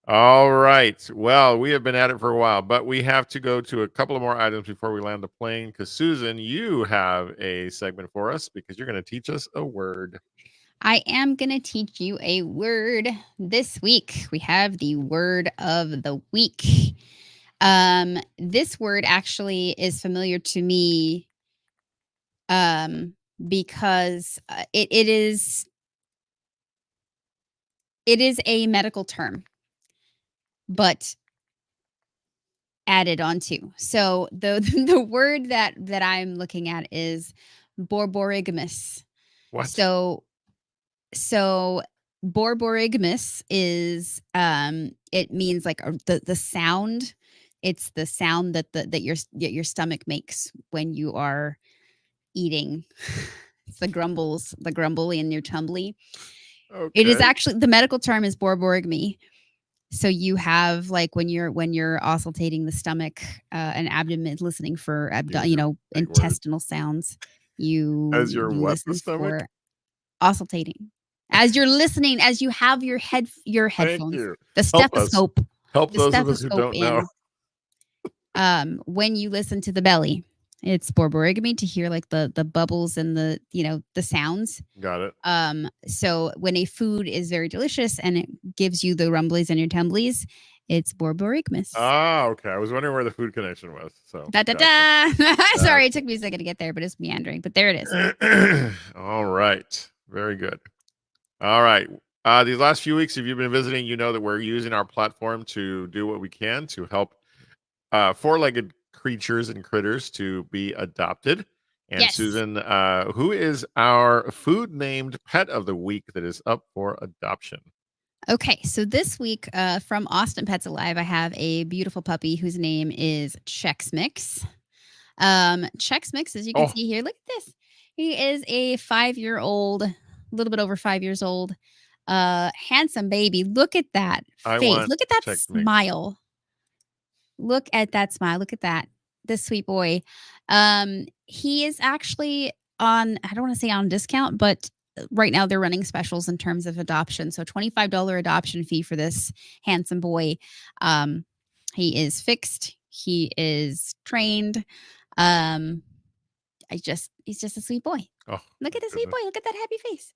All right. Well, we have been at it for a while, but we have to go to a couple of more items before we land the plane. Because Susan, you have a segment for us because you're going to teach us a word. I am going to teach you a word this week. We have the word of the week. This word actually is familiar to me because it is a medical term, but added onto. So the word that I'm looking at is borborygmus. What? So borborygmus is it means like the sound. It's the sound that your stomach makes when you are eating. It's the grumble in your tumbly. It is Okay. actually, the medical term is borborygmy. So you have, like, when you're oscillating the stomach and abdomen, listening for Use your big words. intestinal sounds. As You your you what? The listen stomach? for oscillating as you're listening, as you have your Thank headphones, you. the Help us. stethoscope, Help the those of us who stethoscope don't know. in. When you listen to the belly, it's borborygmy, to hear like the bubbles and the, the sounds. Got it. So when a food is very delicious and it gives you the rumblies and your tumblies, it's borborygmus. Ah, okay. I was wondering where the food connection was. So, Da da gotcha. da. Sorry, it took me a second to get there, but it's meandering. But there it is. All right. Very good. All right. These last few weeks, if you've been visiting, you know that we're using our platform to do what we can to help four-legged creatures and critters to be adopted. And Yes. Susan, who is our food-named pet of the week that is up for adoption? Okay, so this week from Austin Pets Alive, I have a beautiful puppy whose name is Chex Mix. Chex Mix, as you can Oh, see here, look at this. He is a 5-year-old, a little bit over 5 years old, handsome baby. Look at that I face. want Look at that Chex Mix. smile. Look at that smile. Look at that. This sweet boy. He is actually on, I don't want to say on discount, but right now they're running specials in terms of adoption. So $25 adoption fee for this handsome boy. Um, he is fixed. He is trained. Um, he's just a sweet boy. Oh, Look at this sweet goodness. boy. Look at that happy face.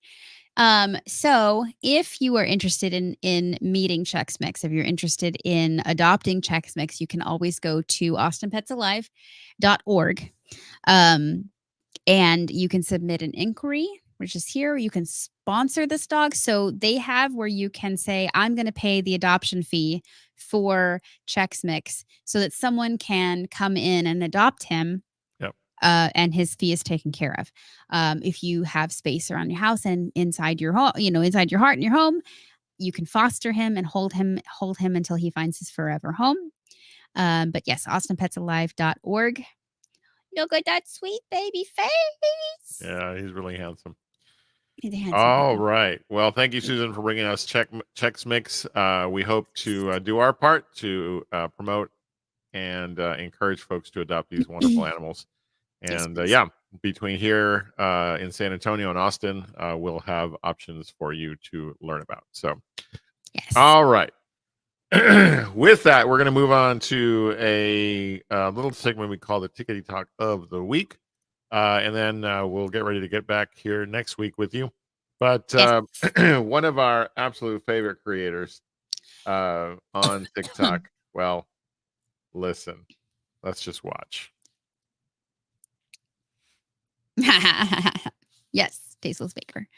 So if you are interested in meeting Chex Mix, if you're interested in adopting Chex Mix, you can always go to austinpetsalive.org. And you can submit an inquiry, which is here. You can sponsor this dog. So they have where you can say, I'm going to pay the adoption fee for Chex Mix so that someone can come in and adopt him. Yep. And his fee is taken care of. If you have space around your house and inside your home, inside your heart and your home, you can foster him and hold him until he finds his forever home. But yes, austinpetsalive.org. Look at that sweet baby face. Yeah, he's really handsome. He's a handsome All baby. right. Well, thank you, Susan, for bringing us Chex Mix. We hope to do our part to promote and encourage folks to adopt these wonderful animals. Yes, And please. yeah, between here in San Antonio and Austin, we'll have options for you to learn about. So, Yes. all right. With that, we're going to move on to a little segment we call the Tickety Talk of the Week. And then we'll get ready to get back here next week with you. But Yes. one of our absolute favorite creators on TikTok, well, listen, let's just watch. Yes, Tasteless Baker.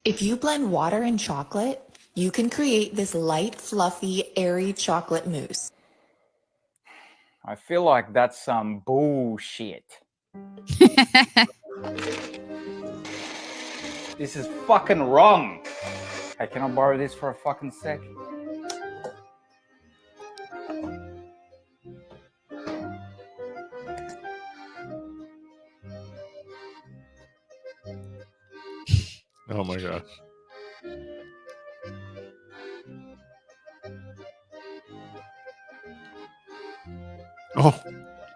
If you blend water and chocolate, you can create this light, fluffy, airy chocolate mousse. I feel like that's some bullshit. This is fucking wrong. Hey, can I borrow this for a fucking sec? Oh my gosh. Oh,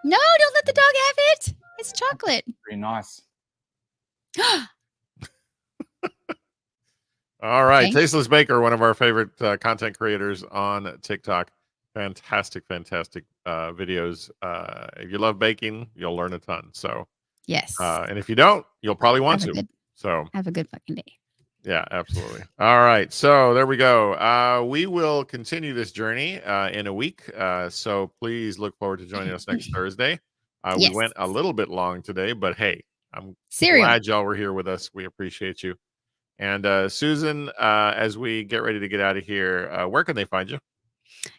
No, don't let the dog have it. It's chocolate. Pretty nice. all right. Okay. Tasteless Baker, one of our favorite content creators on TikTok. Fantastic videos. If you love baking, you'll learn a ton. So, Yes. and if you don't, you'll probably want Have a to. good- So, Have a good fucking day. yeah, absolutely. All right. So there we go. We will continue this journey in a week. So please look forward to joining us next Thursday. We Yes. went a little bit long today, but hey, I'm Cereal. glad y'all were here with us. We appreciate you. And Susan, as we get ready to get out of here, where can they find you?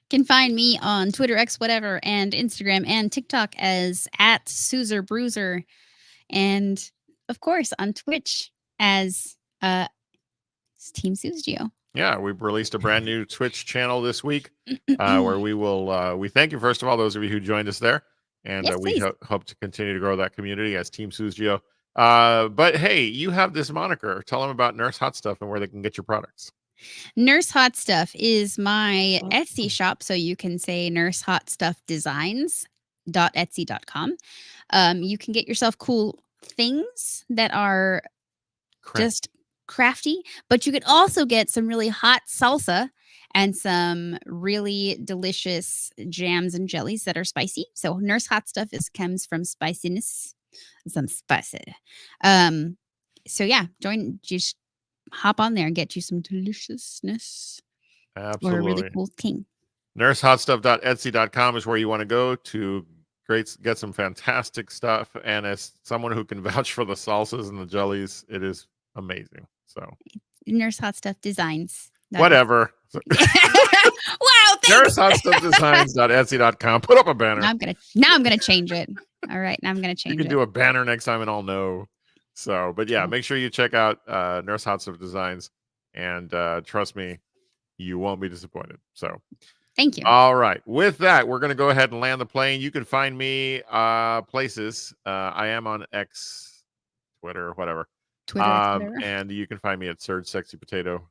Can find me on Twitter, X, whatever, and Instagram and TikTok as @SuzerBruiser, and of course on Twitch as Team Suzgio. Yeah, we've released a brand new Twitch channel this week where we will we thank you first of all those of you who joined us there, and Yes, we please. hope to continue to grow that community as Team Suzgio. But hey, you have this moniker. Tell them about Nurse Hot Stuff and where they can get your products. Nurse Hot Stuff is my Etsy shop. So you can say Nurse Hot Stuff Designs.etsy.com. You can get yourself cool things that are just crafty, but you can also get some really hot salsa and some really delicious jams and jellies that are spicy. So Nurse Hot Stuff comes from spiciness, some spicy. So yeah, just hop on there and get you some deliciousness. Absolutely. Or a really cool thing. nursehotstuff.etsy.com is where you want to go to get some fantastic stuff. And as someone who can vouch for the salsas and the jellies, it is amazing. So Nurse Hot Stuff Designs. Whatever. Wow, nursehotstuffdesigns.etsy.com. Put up a banner. Now I'm gonna change it. All right, now I'm gonna change it. You can do a banner next time and I'll know. So, but yeah, make sure you check out Nurse Hot Stuff Designs, and trust me, you won't be disappointed. So thank you. All right. With that, we're going to go ahead and land the plane. You can find me places. I am on X, Twitter, whatever. Twitter. And you can find me at Surge Sexy Potato,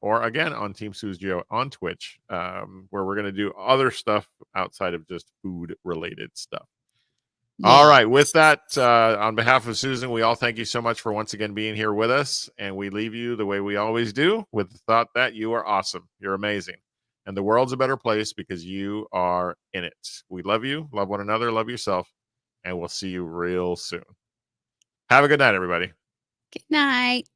or again on Team Sue's Geo on Twitch, where we're going to do other stuff outside of just food related stuff. Yeah. All right. With that, on behalf of Susan, we all thank you so much for once again being here with us. And we leave you the way we always do, with the thought that you are awesome. You're amazing. And the world's a better place because you are in it. We love you. Love one another. Love yourself. And we'll see you real soon. Have a good night, everybody. Good night.